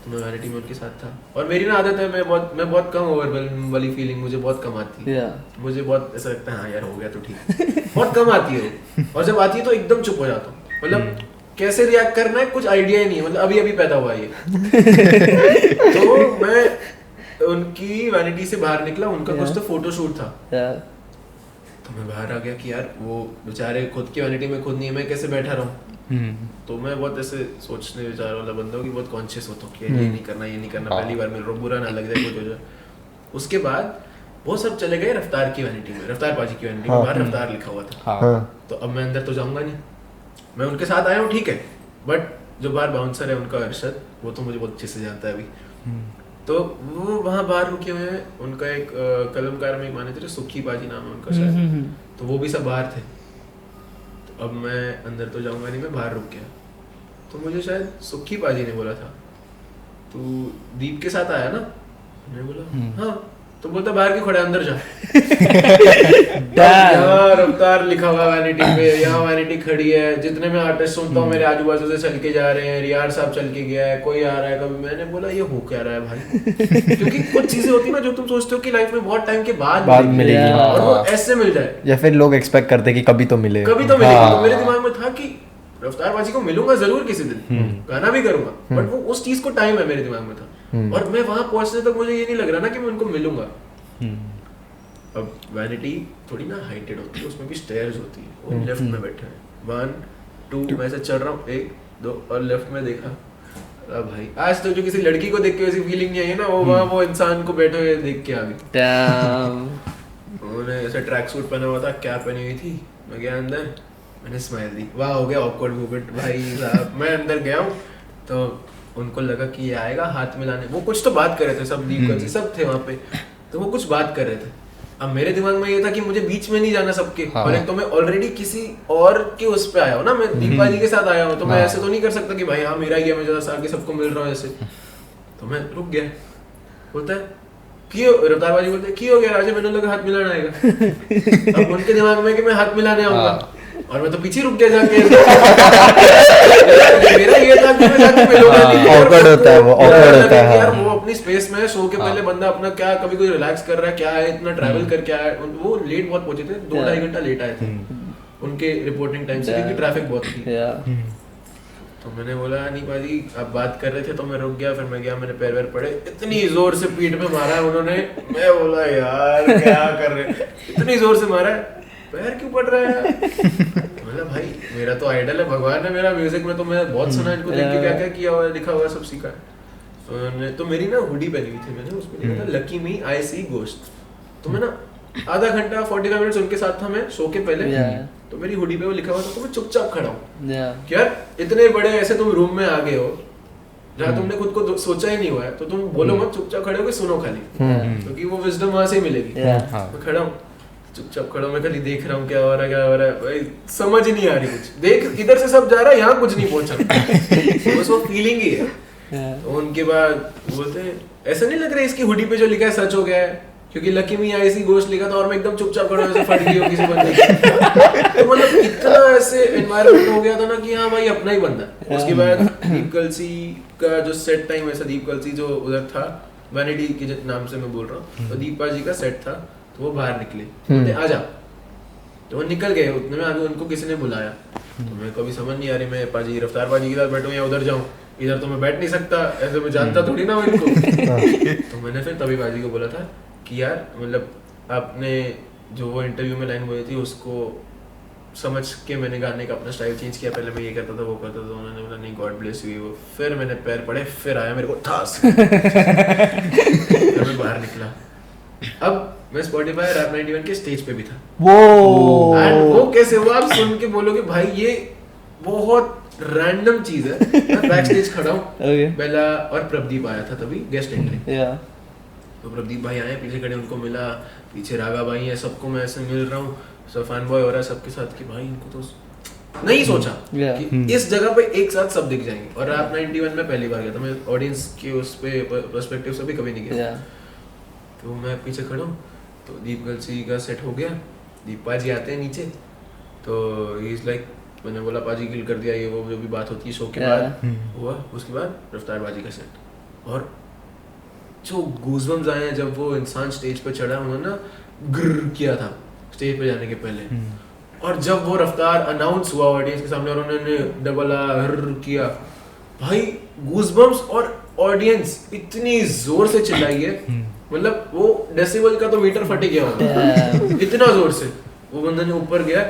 तो मैं वैनिटी में उनके साथ था। और मेरी ना आदत है, मैं बहुत कम ओवरवेल्म वाली फीलिंग मुझे बहुत कम आती है, मुझे बहुत ऐसा लगता है हाँ यार हो गया तो ठीक, बहुत कम आती है, और जब आती है तो एकदम चुप हो जाता हूँ, मतलब कैसे रिएक्ट करना है कुछ आइडिया ही नहीं है, मतलब अभी अभी पैदा हुआ ये तो मैं उनकी वैनिटी से बाहर निकला, उनका कुछ तो फोटो शूट था, तो मैं बाहर आ गया कि यार वो बेचारे खुद की वैनिटी में खुद नहीं है, मैं कैसे बैठा रहूं। तो मैं बहुत ऐसे सोचने विचार वाला बंदा हूँ कि बहुत कॉन्शियस होता हूँ कि ये नहीं करना, ये नहीं करना, पहली बार मिल रहा हूँ, बुरा ना लग जाए कुछ हो जाए। उसके बाद वो सब चले गए रफ्तार की वैनिटी में, रफ्तार पाजी की वैनिटी में, बाहर रफ्तार लिखा हुआ था, तो अब मैं अंदर तो जाऊंगा नहीं, मैं उनके साथ आया हूँ ठीक है, बट जो बाहर बाउंसर है उनका अरशद, वो तो मुझे बहुत अच्छे से जानता है अभी, तो वो वहाँ बाहर रुके हुए हैं, उनका एक कलमकार में एक मैनेजर सुखी पाजी नाम है उनका शायद, तो वो भी सब बाहर थे, तो अब मैं अंदर तो जाऊंगा नहीं, मैं बाहर रुक गया, तो मुझे शायद सुखी पाजी ने बोला था तू दीप के साथ आया ना, मैंने बोला हाँ, तो बोलता बाहर क्यों खड़ा है, अंदर जा। यहाँ रफ्तार लिखा हुआ वैनिटी पे, यहाँ वैनिटी खड़ी है, जितने मैं आर्टिस्ट सुनता हूँ मेरे आजू बाजू से चल के जा रहे हैं, रियार साहब चल के गया है, कोई आ रहा है कभी, मैंने बोला ये हो क्या रहा है भाई, क्योंकि कुछ चीजें होती है ना जो तुम सोचते हो कि लाइफ में बहुत टाइम के बाद मिलेगी, और वो ऐसे मिल जाए, या फिर लोग एक्सपेक्ट करते कि कभी तो मिले, कभी तो मिलेगी। तो मेरे दिमाग में था कि रफ्तार बाजी को मिलूंगा जरूर किसी दिन, गाना भी करूंगा, बट वो उस चीज को टाइम है मेरे दिमाग में था, और मैं वहां पहुंचने तक मुझे ये नहीं लग रहा ना कि मैं उनको मिलूंगा। अब वैनिटी थोड़ी ना हाइटेड होती है, उसमें भी स्टेयर्स होती है, वो लेफ्ट में बैठे हैं, 1 2 मैं से चल रहा हूँ, 1 2 और लेफ्ट में देखा, अब भाई आज तो जो किसी लड़की को देख के वैसी फीलिंग नहीं आई है ना, वो वहाँ वो इंसान को बैठे हुए देख के आ गई। उन्होंने ऐसा ट्रैक सूट पहना हुआ था, क्या पहनी हुई थी, मैं गया अंदर, मैंने स्माइल दी, वाह हो गया ऑकवर्ड मोमेंट भाई साहब। मैं अंदर गया हूँ तो उनको लगा कि ये आएगा हाथ मिलाने, वो कुछ तो बात कर रहे थे, सब दीप सब थे वहाँ पे, तो वो कुछ बात कर रहे थे। अब मेरे दिमाग में ये था कि मुझे बीच में नहीं जाना सबके, और एक तो मैं ऑलरेडी किसी और के उस पे आया हूँ ना, मैं दीपा जी के साथ आया हूँ, तो मैं ऐसे तो नहीं कर सकता कि भाई हाँ मेरा ही है, मैं जैसा आगे सबको मिल रहा हूँ ऐसे, तो मैं रुक गया। बोलता है क्यों, रफ्तार बाजी बोलते क्यों हो गया राजे, मैंने लगा हाथ मिलाना आएगा। अब उनके दिमाग में कि मैं हाथ मिलाने आऊंगा, और मैं तो पीछे रुक गया जाके। मेरा ये था कि मैं जाके मिलूंगा नहीं, ऑकवर्ड होता है वो, ऑकवर्ड होता है यार, वो अपनी स्पेस में शो के पहले बंदा अपना क्या कभी कोई रिलैक्स कर रहा है, क्या है, इतना ट्रैवल करके आया है, वो लेट बहुत पहुंचे थे, 2-2.5 घंटा लेट आए थे उनके रिपोर्टिंग टाइम से, क्योंकि ट्रैफिक बहुत थी। तो मैंने बोला नहीं पाजी, आप बात कर रहे थे तो मैं रुक गया, फिर मैं गया, मैंने पैर वैर पड़े, इतनी जोर से पीठ में मारा है उन्होंने, मैं बोला यार क्या कर रहे, इतनी जोर से मारा है, पैर क्यों पड़ रहा है। मतलब भाई मेरा तो आइडल है, भगवान है मेरा म्यूजिक में, तो मैं बहुत सुना इनको देख के, क्या क्या किया हुआ है, लिखा हुआ है, सब सीखा है। तो मेरी ना हुडी पहनी हुई थी, मैंने उसमें लिखा था लकी मी आई सी गोस्ट। तो मैं ना आधा घंटा 45 मिनट्स उनके साथ था मैं शो के पहले, तो मेरी हुडी पे वो लिखा हुआ था, तो मैं चुपचाप खड़ा हूँ कि यार इतने बड़े ऐसे तुम रूम में आ गए हो जहाँ तुमने खुद को सोचा ही नहीं हुआ है, तो तुम बोलो मत, चुपचाप खड़े हो के सुनो खाली, क्योंकि वो विजडम वहां से ही मिलेगी। मैं खड़ा हूँ, चुपचाप खड़ा, मैं खाली देख रहा हूँ क्या हो रहा है, क्या हो रहा है, भाई समझ ही नहीं आ रही कुछ, देख इधर से सब जा रहा है, यहाँ कुछ नहीं पहुंचा, बस वो फीलिंग ही है। तो उनके बाद बोलते ऐसा नहीं लग रहा है इसकी हुडी पे जो लिखा है सच हो गया है, क्योंकि लकी मी आई सी गोश्त लिखा था और मैं एकदम चुपचाप खड़ा ऐसे फट गई हो किसी बंदे की। तो मतलब इतना ऐसे एनवायरनमेंट हो गया था ना कि हाँ भाई अपना ही बंदा। उसके बाद दीप कलसी का जो सेट टाइम, ऐसा दीप कलसी जो उधर था वैनिटी के नाम से मैं बोल रहा हूँ, तो दीपा जी का सेट था, तो वो बाहर निकले, बोलते आ जा, तो वो निकल गए। उतने में आगे उनको किसी ने बुलाया, तो मेरे को अभी समझ नहीं आ रही, मैं पाजी रफ्तार पाजी के साथ बैठूं या उधर जाऊं, इधर तो मैं बैठ नहीं सकता, ऐसे मैं जानता थोड़ी ना इनको। तो मैंने फिर तभी पाजी को बोला था कि यार मतलब आपने जो वो इंटरव्यू में लाइन बोली थी उसको समझ के मैंने गाने का अपना स्टाइल चेंज किया, पहले मैं ये करता था वो करता था, उन्होंने बोला नहीं गॉड ब्लेस यू, वो फिर मैंने पैर पड़े, फिर आया मेरे को ठास। फिर मैं बाहर निकला। अब मैं स्पॉटिफाई रैप 91 के स्टेज पे भी था। वो कैसे हुआ आप सुन के बोलोगे भाई ये बहुत रैंडम चीज है। मैं बैक स्टेज खड़ा हूँ, बेला और प्रदीप आया था तभी गेस्ट एंट्री। तो प्रदीप भाई आए, पीछे खड़े, उनको मिला, पीछे रागा भाई है, सबको मैं ऐसे मिल रहा हूँ, सब फैन बॉय हो रहा है सबके साथ कि भाई इनको तो नहीं सोचा कि इस जगह पे एक साथ सब दिख जाएंगे। और रैप 91 में पहली बार गया था मैं, ऑडियंस के उस पे पर्सपेक्टिव से भी कभी नहीं गया। तो मैं पीछे खड़ा हूँ, तो दीप गलसी का सेट हो गया, दीप पाजी आते हैं नीचे, तो ही इज लाइक, मैंने बोला पाजी किल कर दिया, ये वो जो भी बात होती है शो के बाद हुआ। उसके बाद रफ्तार बाजी का सेट, और जो गूज़बम्स आए हैं जब वो इंसान स्टेज पे चढ़ा, उन्होंने ना ग्र किया था स्टेज पे जाने के पहले, और जब वो रफ्तार अनाउंस हुआ ऑडियंस के सामने और उन्होंने डबल आर किया, भाई गूज़बम्स, और ऑडियंस इतनी जोर से चिल्लाई है, मतलब वो डेसिबल का तो मीटर फट गया होगा, इतना जोर से वो बंदे ने ऊपर गया।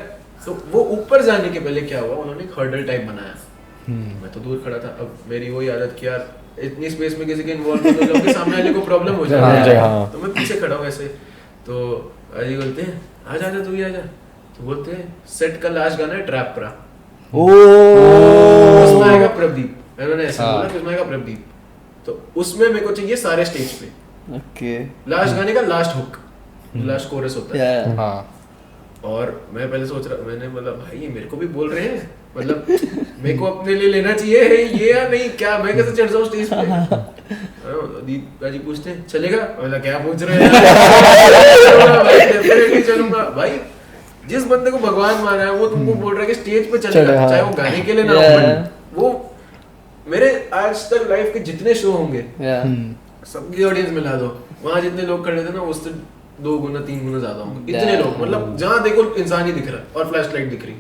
तो वो ऊपर जाने के पहले क्या हुआ, उन्होंने एक हर्डल टाइप बनाया, मैं तो दूर खड़ा था। अब मेरी वही आदत कि यार इतनी स्पेस में किसी के इन्वॉल्व हो तो सामने वाले को प्रॉब्लम हो जाए, तो मैं पीछे खड़ा हूँ ऐसे। तो अजी बोलते हैं आ जा तू ही आ जा, तो बोलते हैं सेट का लास्ट गाना है ट्रैप प्रा, उसमें आएगा प्रदीप, मैंने ऐसे बोला कि उसमें आएगा प्रदीप, तो उसमें मेरे को चाहिए सारे स्टेज पे लास्ट गाने का लास्ट हुक, लास्ट कोरस होता है। हाँ। और मैं पहले सोच रहा, मैंने बोला भाई ये मेरे को भी बोल रहे हैं, मतलब मेरे को अपने लिए लेना चाहिए ये या नहीं, क्या मैं कैसे चढ़ जाऊँ स्टेज पे। दीप जी पूछते हैं चलेगा, मतलब क्या पूछ रहे हैं भाई, डेफिनेटली चलूंगा। भाई जिस बंदे को भगवान माना है वो तुमको बोल रहा है कि स्टेज पे चलेगा, चाहे वो गाने के लिए ना हो। वो मेरे आज तक लाइफ के जितने शो होंगे सबकी ऑडियंस मिला दो, वहाँ जितने लोग खड़े थे ना उससे 2 गुना 3 गुना ज्यादा होंगे, इतने लोग, मतलब जहाँ देखो इंसान ही दिख रहा है और फ्लैश लाइट दिख रही।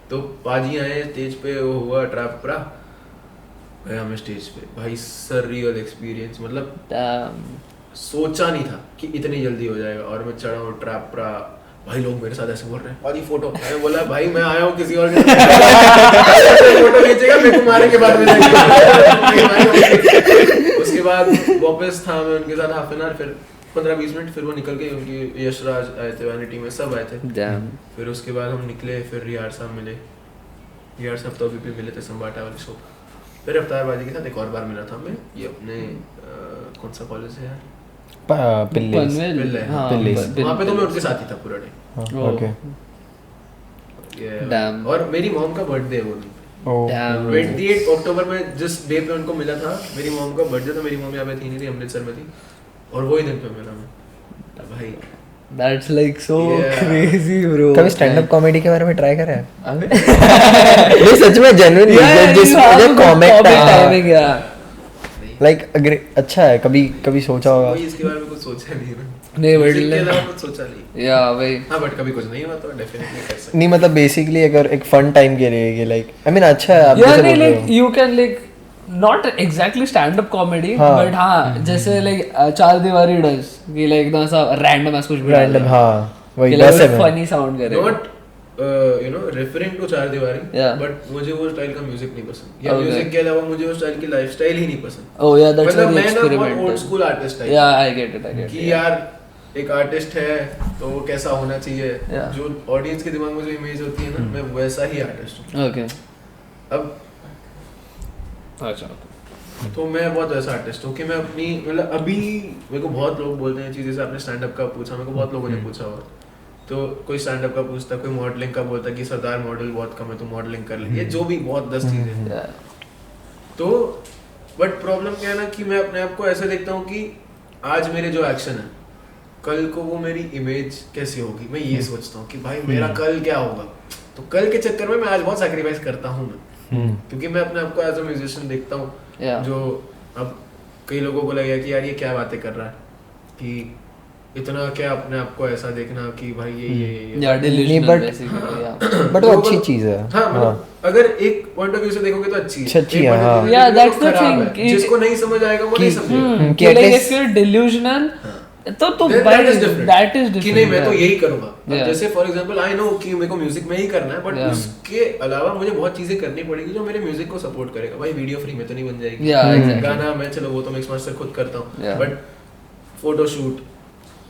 तो पाजी आए स्टेज पे, वो हुआ ट्रैप प्रा, गया मैं स्टेज पे, भाई सररियल एक्सपीरियंस, मतलब सोचा नहीं था कि इतनी जल्दी हो जाएगा। और मैं चढ़ा हूँ ट्रैप प्रा, भाई लोग मेरे साथ ऐसे बोल रहे हैं पाजी फोटो, मैं बोला भाई मैं आया हूँ किसी और के फोटो खींचेगा मेरे को मारे के बाद में उसके बाद वापस था मैं उनके साथ हाफ एन आवर, फिर 15-20 मिनट, फिर वो निकल गए, उनकी यशराज आए थे, वैनिटी में सब आए थे। फिर उसके बाद हम निकले, फिर रियार साहब मिले, रियार साहब तो अभी भी मिले थे संबाटा वाले शो। फिर रफ्तार बाजी के साथ एक और बार मिला था मैं, ये अपने कौन सा कॉलेज है यार, पिल्ले, वहाँ पे तो मैं उनके साथ ही था पूरा डे। ओके। और मेरी मॉम का बर्थडे है वो दिन, 28 अक्टूबर में जिस डे पे उनको मिला था, मेरी मॉम का बर्थडे था। मेरी मॉम यहाँ पे थी नहीं थी, अमृतसर में थी, और वही दिन पे मिला मैं भाई। That's like so crazy bro। कभी स्टैंड अप कॉमेडी के बारे में ट्राई करा है? ये सच में जेन्युइन जिस कॉमिक टाइमिंग है, लाइक अगर अच्छा है, कभी सोचा होगा? इसके बारे में कुछ सोचा नहीं ना, नहीं बट कुछ सोचा नहीं या भाई, हाँ, बट कभी कुछ नहीं हुआ तो डेफिनेटली कर सकते नहीं, मतलब बेसिकली अगर एक फन टाइम के लिए कि लाइक आई मीन अच्छा है, आप जैसे बोल रहे हो you can like not exactly stand up comedy, but हाँ जैसे लाइक चार दीवारी डज कि लाइक एकदम सा रैंडम ऐसा कुछ भी रैंडम, हाँ वही वैसे फनी साउंड करे, not you know referring to चार दीवारी, बट मुझे वो स्टाइल का म्यूजिक नहीं पसंद, या म्यूजिक के अलावा मुझे वो स्टाइल की लाइफस्टाइल ही नहीं पसंद। ओह या दैट्स मतलब मैं ना बहुत ओल्ड स्कूल आर्टिस्ट टाइप, या आई गेट इट कि यार एक आर्टिस्ट है तो वो कैसा होना चाहिए, जो ऑडियंस के दिमाग में जो इमेज होती है ना, मैं वैसा ही आर्टिस्ट हूँ। ओके। अब अच्छा, तो मैं बहुत ऐसा आर्टिस्ट हूँ कि मैं अपनी, मतलब अभी मेरे को बहुत लोग बोलते हैं चीज़, जैसे आपने स्टैंड अप का पूछा, मेरे को बहुत लोगों ने पूछा हुआ, तो कोई स्टैंड अप का पूछता, कोई मॉडलिंग का बोलता कि सरदार मॉडल बहुत कम है तो मॉडलिंग कर ले, ये जो भी बहुत 10 चीज़ें। तो बट प्रॉब्लम क्या है ना कि मैं अपने आप को ऐसे देखता हूँ कि आज मेरे जो एक्शन है, कल को वो मेरी इमेज कैसी होगी, मैं ये सोचता हूँ कि भाई मेरा कल क्या होगा। तो कल के चक्कर में मैं आज बहुत सैक्रिफाइस करता हूँ मैं, क्योंकि मैं अपने आप को एज अ म्यूजिशियन देखता हूँ, जो अब कई लोगों को लगेगा कि यार ये क्या बातें कर रहा है, कि इतना क्या अपने आप को ऐसा देखना कि भाई ये या delusional but- basically, yeah. But वो अच्छी चीज है. हाँ मतलब अगर एक पॉइंट ऑफ व्यू से देखोगे तो अच्छी है. अच्छी एक है, point of हाँ. view से Yeah, देखोगे that's तो the खराब thing है. कि- जिसको नहीं समझ आएगा वो नहीं समझेगा. कि at like least- if you're delusional तो Then भाई that is different. that is different. कि नहीं मैं तो yeah. यही करूंगा. अब Yeah. जैसे फॉर एग्जांपल आई नो कि मेरे को म्यूजिक में ही करना है बट Yeah. उसके अलावा मुझे बहुत चीजें करनी पड़ेगी जो मेरे म्यूजिक को सपोर्ट करेगा. भाई वीडियो फ्री में तो नहीं बन जाएगी. Yeah, exactly. गाना मैं चलो वो तो मिक्स मास्टर खुद करता हूँ Yeah. बट फोटो शूट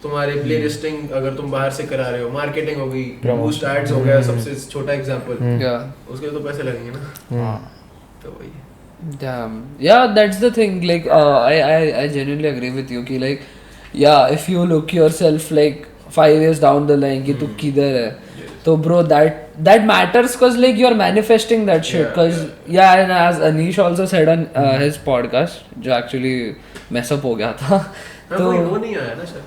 तुम्हारे प्ले लिस्टिंग अगर तुम बाहर से करा रहे हो, मार्केटिंग हो गई, बूस्ट एड्स हो गया, सबसे छोटा एग्जांपल, Yeah. उसके लिए तो पैसे लगेंगे ना. तो वही है. Damn. Yeah, that's the thing. Like, I genuinely agree with you. कि like, yeah, if you look yourself like 5 years down the line, कि तू किधर है, तो bro, that matters because like you're manifesting that shit. Yeah, Because yeah, and as Anish also said on his podcast, जो actually mess up हो गया था. हाँ, तो वो नहीं आया ना सर.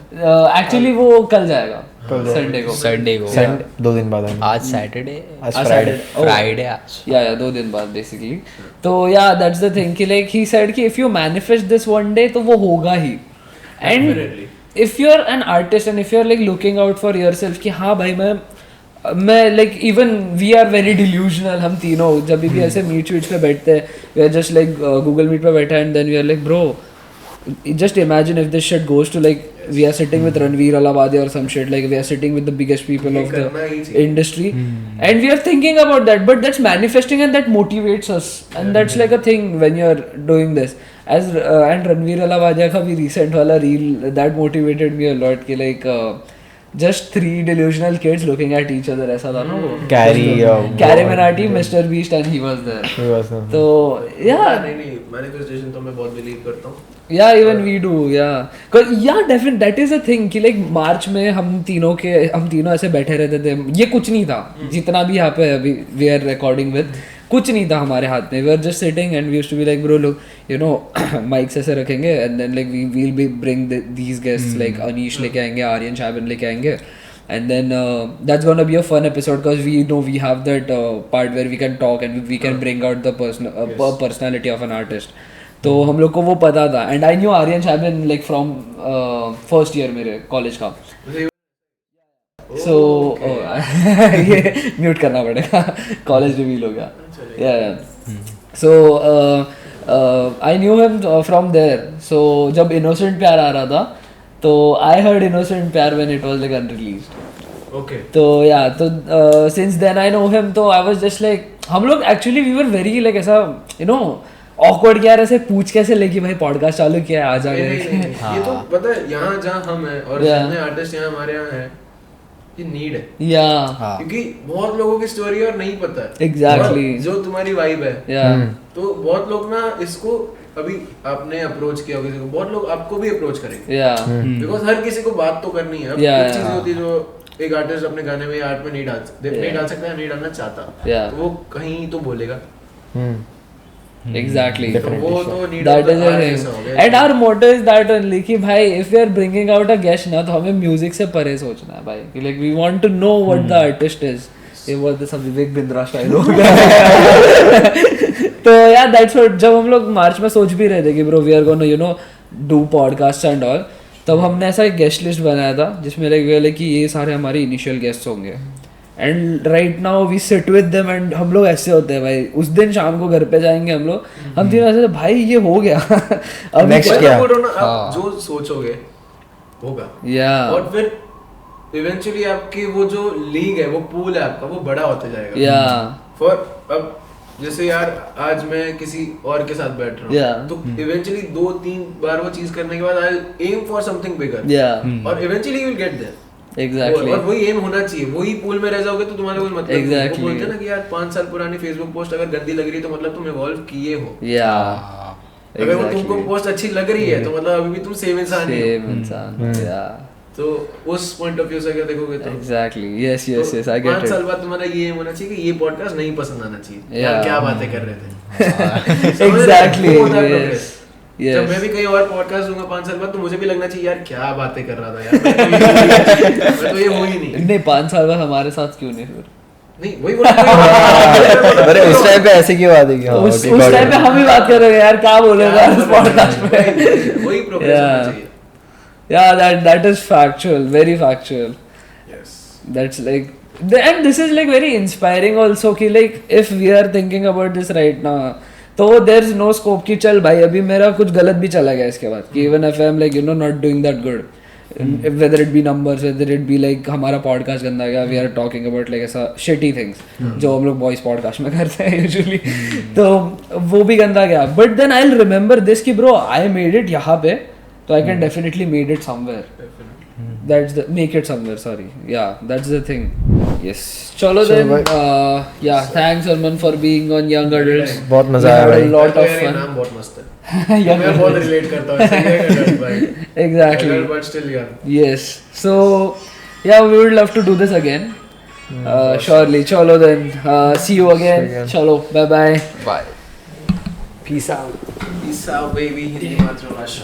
एक्चुअली वो कल जाएगा संडे को. संडे को संडे 2 दिन बाद. आज सैटरडे आज आज फ्राइडे. Saturday. Oh. फ्राइडे आज या 2 दिन बाद बेसिकली. तो या दैट्स द थिंग कि लाइक ही सेड कि if you manifest this one day तो वो होगा ही. And Definitely. If you are an artist and if you are like looking out for yourself कि हाँ भाई मैं like even we are very delusional. हम तीनों जब भी ऐसे मीट वीट पे बैठते हैं, we are just like Google Meet पे बैठे and then we are like bro, just imagine if this shit goes to like we are sitting with Ranveer Alabadi or some shit, like we are sitting with the biggest people of करना ही the चाहिए. industry and we are thinking about that, but that's manifesting and that motivates us and that's like a thing when you're doing this as and Ranveer Alabadi ka bhi recent wala reel that motivated me a lot ki like just 3 delusional kids looking at each other ऐसा था ना वो Carrie Minati, Mr. Beast and he was there. तो yeah, नहीं manifestation तो मैं बहुत believe करता हूँ. yeah, even we do, yeah. Cause yeah, definitely that is a thing कि like मार्च में हम तीनों ऐसे बैठे रहते थे. ये कुछ नहीं था जितना भी यहाँ पे अभी we are recording with, कुछ नहीं था हमारे हाथ में. We were just sitting and we used to be like bro look, you know, mics ऐसे रखेंगे and then like we will be bring these guests like Anish लेके आएंगे, Aryan Shaban लेके आएंगे. And then that's gonna be a fun episode because we know we have that part where we can talk and we can bring out the personality of an artist. तो हम लोग को वो पता था and I knew Aryan Shaibin like from first year मेरे college का. So ये म्यूट करना पड़ेगा, कॉलेज रिवील हो गया. So I knew him from there. So जब इनोसेंट प्यार आ रहा था तो आई हर्ड इनोसेंट प्यार when it was like unreleased. Okay. तो या तो since then I know him. तो आई वाज जस्ट लाइक हम लोग actually we were very like ऐसा यू नो ऑकवर्ड कि यार ऐसे पूछ कैसे लेगी भाई पॉडकास्ट चालू किया है आ जा नहीं, गए. ये तो पता है यहाँ जहाँ हम हैं और Yeah. जितने आर्टिस्ट यहाँ हमारे यहाँ हैं ये नीड है. या क्योंकि बहुत लोगों की स्टोरी और नहीं पता है. Exactly. और जो तुम्हारी वाइब है या तो बहुत लोग ना इसको अभी आपने अप्रोच किया किसी को, बहुत लोग आपको भी अप्रोच करेंगे या बिकॉज हर किसी को बात तो करनी है. अब Yeah, कुछ चीजें yeah. होती है जो एक आर्टिस्ट अपने गाने में आर्ट में नहीं डाल सकता है, नहीं डालना चाहता, Yeah. तो वो कहीं तो बोलेगा. एग्जैक्टली. तो वो तो need That is the thing. And our motto is that only कि भाई if we are bringing out a guest ना तो हमें म्यूजिक से परे सोचना है भाई कि like we want to know what the artist is. ये बहुत सब विवेक बिंद्रा स्टाइल हो गया. तो यार दैट्स व्हाट जब हम लोग मार्च में सोच भी रहे थे कि bro we are gonna you know do podcast and all, तब हमने ऐसा एक गेस्ट लिस्ट बनाया था जिसमें लाइक कि ये सारे हमारे इनिशियल गेस्ट्स होंगे. And right now we sit with them and हम लोग ऐसे होते हैं भाई. उस दिन शाम को घर पे जाएंगे हम लोग, हम तीनों ऐसे भाई ये हो गया. अब Next क्या? आप जो सोचोगे होगा. या और फिर इवेंचुअली आपकी वो जो लीग है वो पूल है आपका वो बड़ा होता जाएगा. या फॉर अब जैसे यार आज मैं किसी और के साथ बैठ रहा हूँ Yeah. तो इवेंचुअली 2-3 बार वो चीज करने के बाद I am for something bigger या और eventually you will get there. Exactly. और वही एम होना चाहिए. वही पूल में रह जाओगे तो तुम्हारे कोई मतलब नहीं. Exactly. वो बोलते हैं ना कि यार 5 साल पुरानी फेसबुक पोस्ट अगर गंदी लग रही है तो मतलब तुम इवॉल्व किए हो. या अगर वो तुमको पोस्ट अच्छी लग रही है तो मतलब अभी भी तुम सेम इंसान ही हो. सेम इंसान. या तो उस पॉइंट ऑफ व्यू से अगर देखोगे तो exactly. Yes yes yes I 5 get साल इट. बाद तुम्हारा ये होना चाहिए कि ये पॉडकास्ट नहीं पसंद आना चाहिए. Yeah. यार क्या बातें कर रहे थे. एग्जैक्टली. वो होता है progress. यस जब मैं भी कहीं और पॉडकास्ट दूंगा 5 साल बाद तो मुझे भी लगना चाहिए यार क्या बातें कर रहा था यार. मैं तो ये हो ही नहीं. नहीं 5 साल बाद हमारे साथ क्यों नहीं फिर? नहीं वही बोला. अरे उस टाइम पे ऐसे क्यों बात है कि उस टाइम पे हम ही बात कर रहे हैं यार क्या बोलेगा इस पॉडकास्ट में. वही प्रोग्रेस होना चाहिए. Yeah, that is factual, very factual. Yes. That's like, and this is like very inspiring also कि like if we are thinking about this right now, तो there's no scope कि चल भाई अभी मेरा कुछ गलत भी चला गया इसके बाद कि even if I'm like not doing that good, whether it be numbers, whether it be like हमारा podcast गंदा गया, we are talking about like ऐसा shitty things जो हम लोग boys podcast में करते हैं usually, तो वो भी गंदा गया, but then I'll remember this कि bro I made it यहाँ पे, तो I can definitely made it somewhere. That's the make it somewhere. Sorry, yeah, that's the thing. Yes. Chalo So, then. bhai- Yeah, thanks Arman for being on Young Adults. बहुत मजा आया We had भाई. a lot of यार ये fun. नाम बहुत मस्त है. Young मैं बहुत Adults. relate करता हूँ इससे, young adult भाई. Exactly. Adult but still young. Yes. So yeah, we would love to do this again. Surely. Chalo then. See you again. Chalo. Bye bye. Bye. Peace out. Peace out baby. Hindi मातृभाषा.